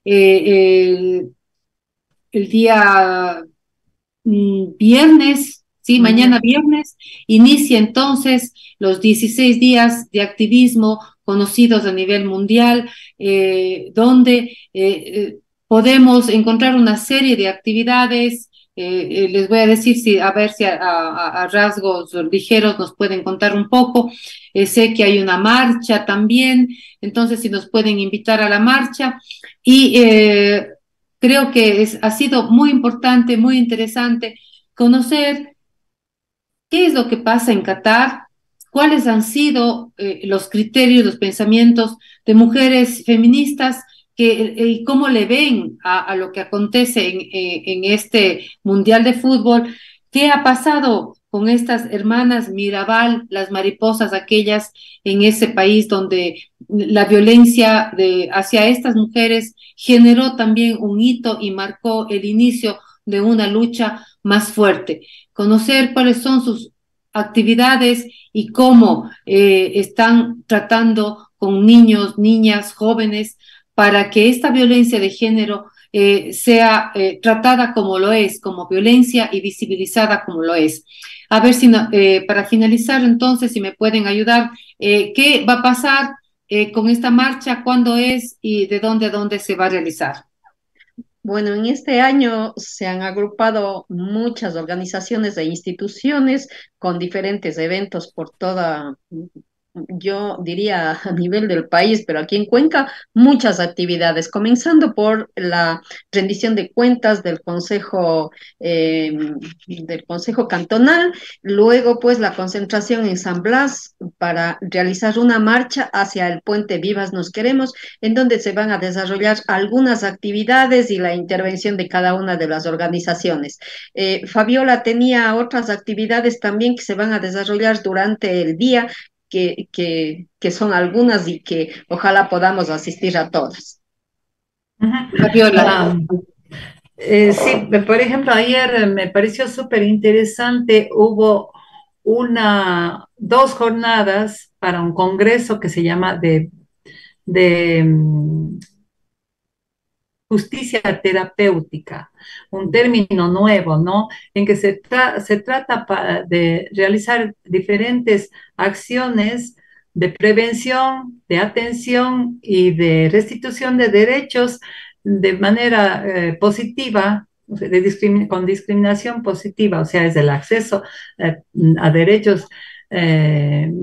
Speaker 8: El día viernes, sí, mañana viernes, inicia entonces los 16 días de activismo conocidos a nivel mundial, donde podemos encontrar una serie de actividades. Les voy a decir a ver si a rasgos ligeros nos pueden contar un poco. Sé que hay una marcha también, entonces si nos pueden invitar a la marcha. Y creo que ha sido muy importante, muy interesante conocer qué es lo que pasa en Qatar, cuáles han sido los criterios, los pensamientos de mujeres feministas y cómo le ven a lo que acontece en este Mundial de Fútbol. ¿Qué ha pasado con estas hermanas Mirabal, las mariposas aquellas en ese país donde la violencia hacia estas mujeres generó también un hito y marcó el inicio de una lucha más fuerte? Conocer cuáles son sus actividades y cómo están tratando con niños, niñas, jóvenes, para que esta violencia de género sea tratada como lo es, como violencia, y visibilizada como lo es. A ver si para finalizar entonces, si me pueden ayudar, ¿qué va a pasar con esta marcha? ¿Cuándo es y de dónde a dónde se va a realizar?
Speaker 9: Bueno, en este año se han agrupado muchas organizaciones e instituciones con diferentes eventos por toda, yo diría a nivel del país, pero aquí en Cuenca muchas actividades, comenzando por la rendición de cuentas del Consejo Cantonal, luego pues la concentración en San Blas para realizar una marcha hacia el puente Vivas Nos Queremos, en donde se van a desarrollar algunas actividades y la intervención de cada una de las organizaciones. Fabiola tenía otras actividades también que se van a desarrollar durante el día, que son algunas y que ojalá podamos asistir a todas.
Speaker 8: Fabiola.
Speaker 10: Sí, por ejemplo, ayer me pareció súper interesante, hubo dos jornadas para un congreso que se llama de justicia terapéutica, un término nuevo, ¿no? En que se trata de realizar diferentes acciones de prevención, de atención y de restitución de derechos de manera positiva, con discriminación positiva, o sea, es el acceso a derechos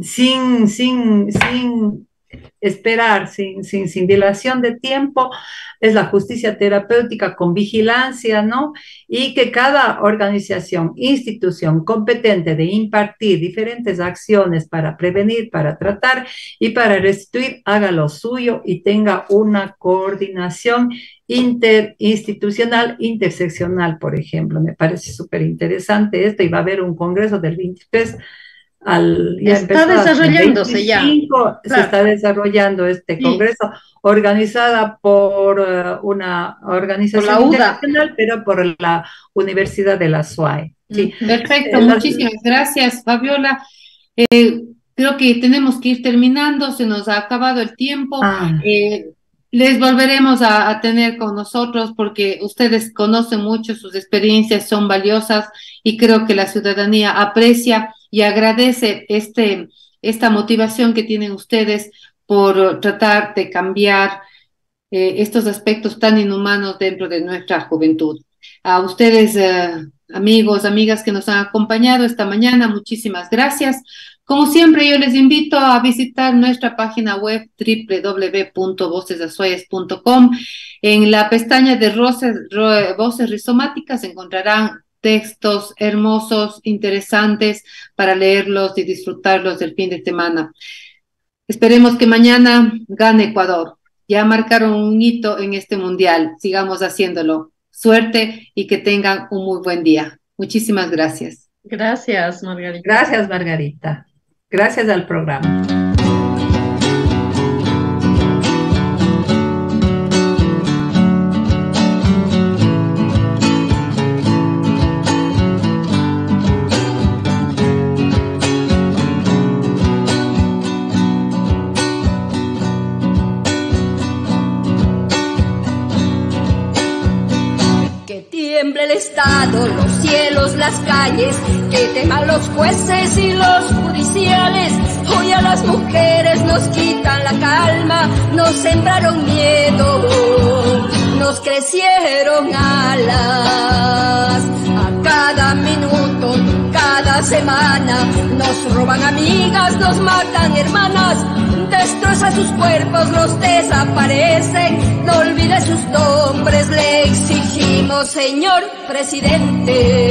Speaker 10: sin esperar, sin dilación de tiempo. Es la justicia terapéutica con vigilancia, ¿no? Y que cada organización, institución competente de impartir diferentes acciones para prevenir, para tratar y para restituir, haga lo suyo y tenga una coordinación interinstitucional, interseccional, por ejemplo. Me parece súper interesante esto, y va a haber un congreso del 23
Speaker 9: está desarrollándose ya.
Speaker 10: Se está desarrollando este congreso, organizada por una organización internacional, pero por la Universidad de la SUAY. Sí.
Speaker 8: Perfecto, muchísimas gracias, Fabiola. Creo que tenemos que ir terminando, se nos ha acabado el tiempo. Les volveremos a tener con nosotros porque ustedes conocen mucho, sus experiencias son valiosas y creo que la ciudadanía aprecia y agradece esta motivación que tienen ustedes por tratar de cambiar estos aspectos tan inhumanos dentro de nuestra juventud. A ustedes, amigos, amigas que nos han acompañado esta mañana, muchísimas gracias. Como siempre, yo les invito a visitar nuestra página web www.vocesazoyas.com. En la pestaña de voces rizomáticas encontrarán textos hermosos, interesantes para leerlos y disfrutarlos del fin de semana. Esperemos que mañana gane Ecuador. Ya marcaron un hito en este mundial. Sigamos haciéndolo. Suerte y que tengan un muy buen día. Muchísimas gracias.
Speaker 9: Gracias, Margarita.
Speaker 10: Gracias, Margarita. Gracias al programa.
Speaker 1: Tiembla el Estado, los cielos, las calles, que teman los jueces y los judiciales. Hoy a las mujeres nos quitan la calma, nos sembraron miedo, nos crecieron alas. A cada minuto, cada semana, nos roban amigas, nos matan hermanas. Destrozan sus cuerpos, los desaparecen. No olvide sus nombres, le exigimos, señor presidente.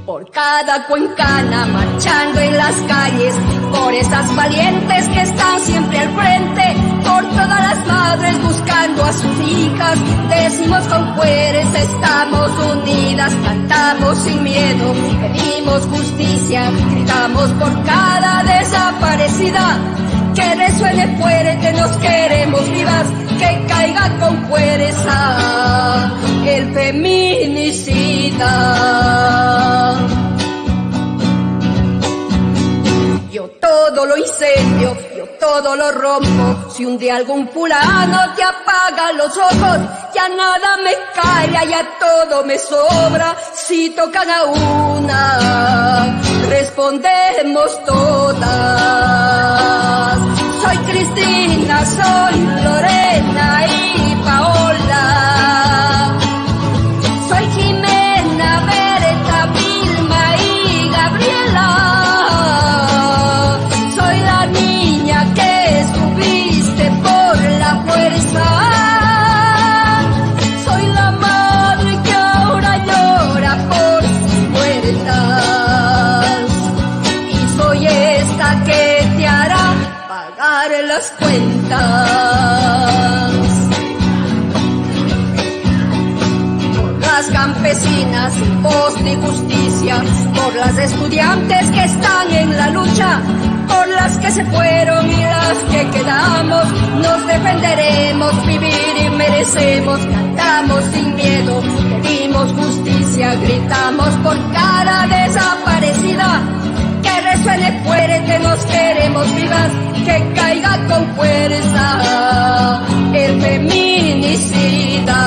Speaker 1: Por cada cuencana marchando en las calles, por esas valientes que están siempre al frente, por todas las madres buscando a sus hijas, decimos con fuerza, estamos unidas, cantamos sin miedo, pedimos justicia, gritamos por cada desaparecida, que resuene fuerte, nos queremos vivas, que caiga con fuerza el feminicida. Yo todo lo incendio, yo todo lo rompo. Si un día algún fulano te apaga los ojos, ya nada me calla, ya todo me sobra. Si tocan a una, respondemos todas. Soy Cristina, soy Lorena y Paola. Soy Jimena, Berta, Vilma y Gabriela. Soy la niña que subiste por la fuerza. Soy la madre que ahora llora por sus muertas. Y soy esta que te hará pagar las cuentas. Por las campesinas en pos de justicia, por las estudiantes que están en la lucha, por las que se fueron y las que quedamos, nos defenderemos, vivir y merecemos, cantamos sin miedo, pedimos justicia, gritamos por cada desaparecida, que resuene fuerte, nos queremos vivas, que caiga con fuerza el feminicida.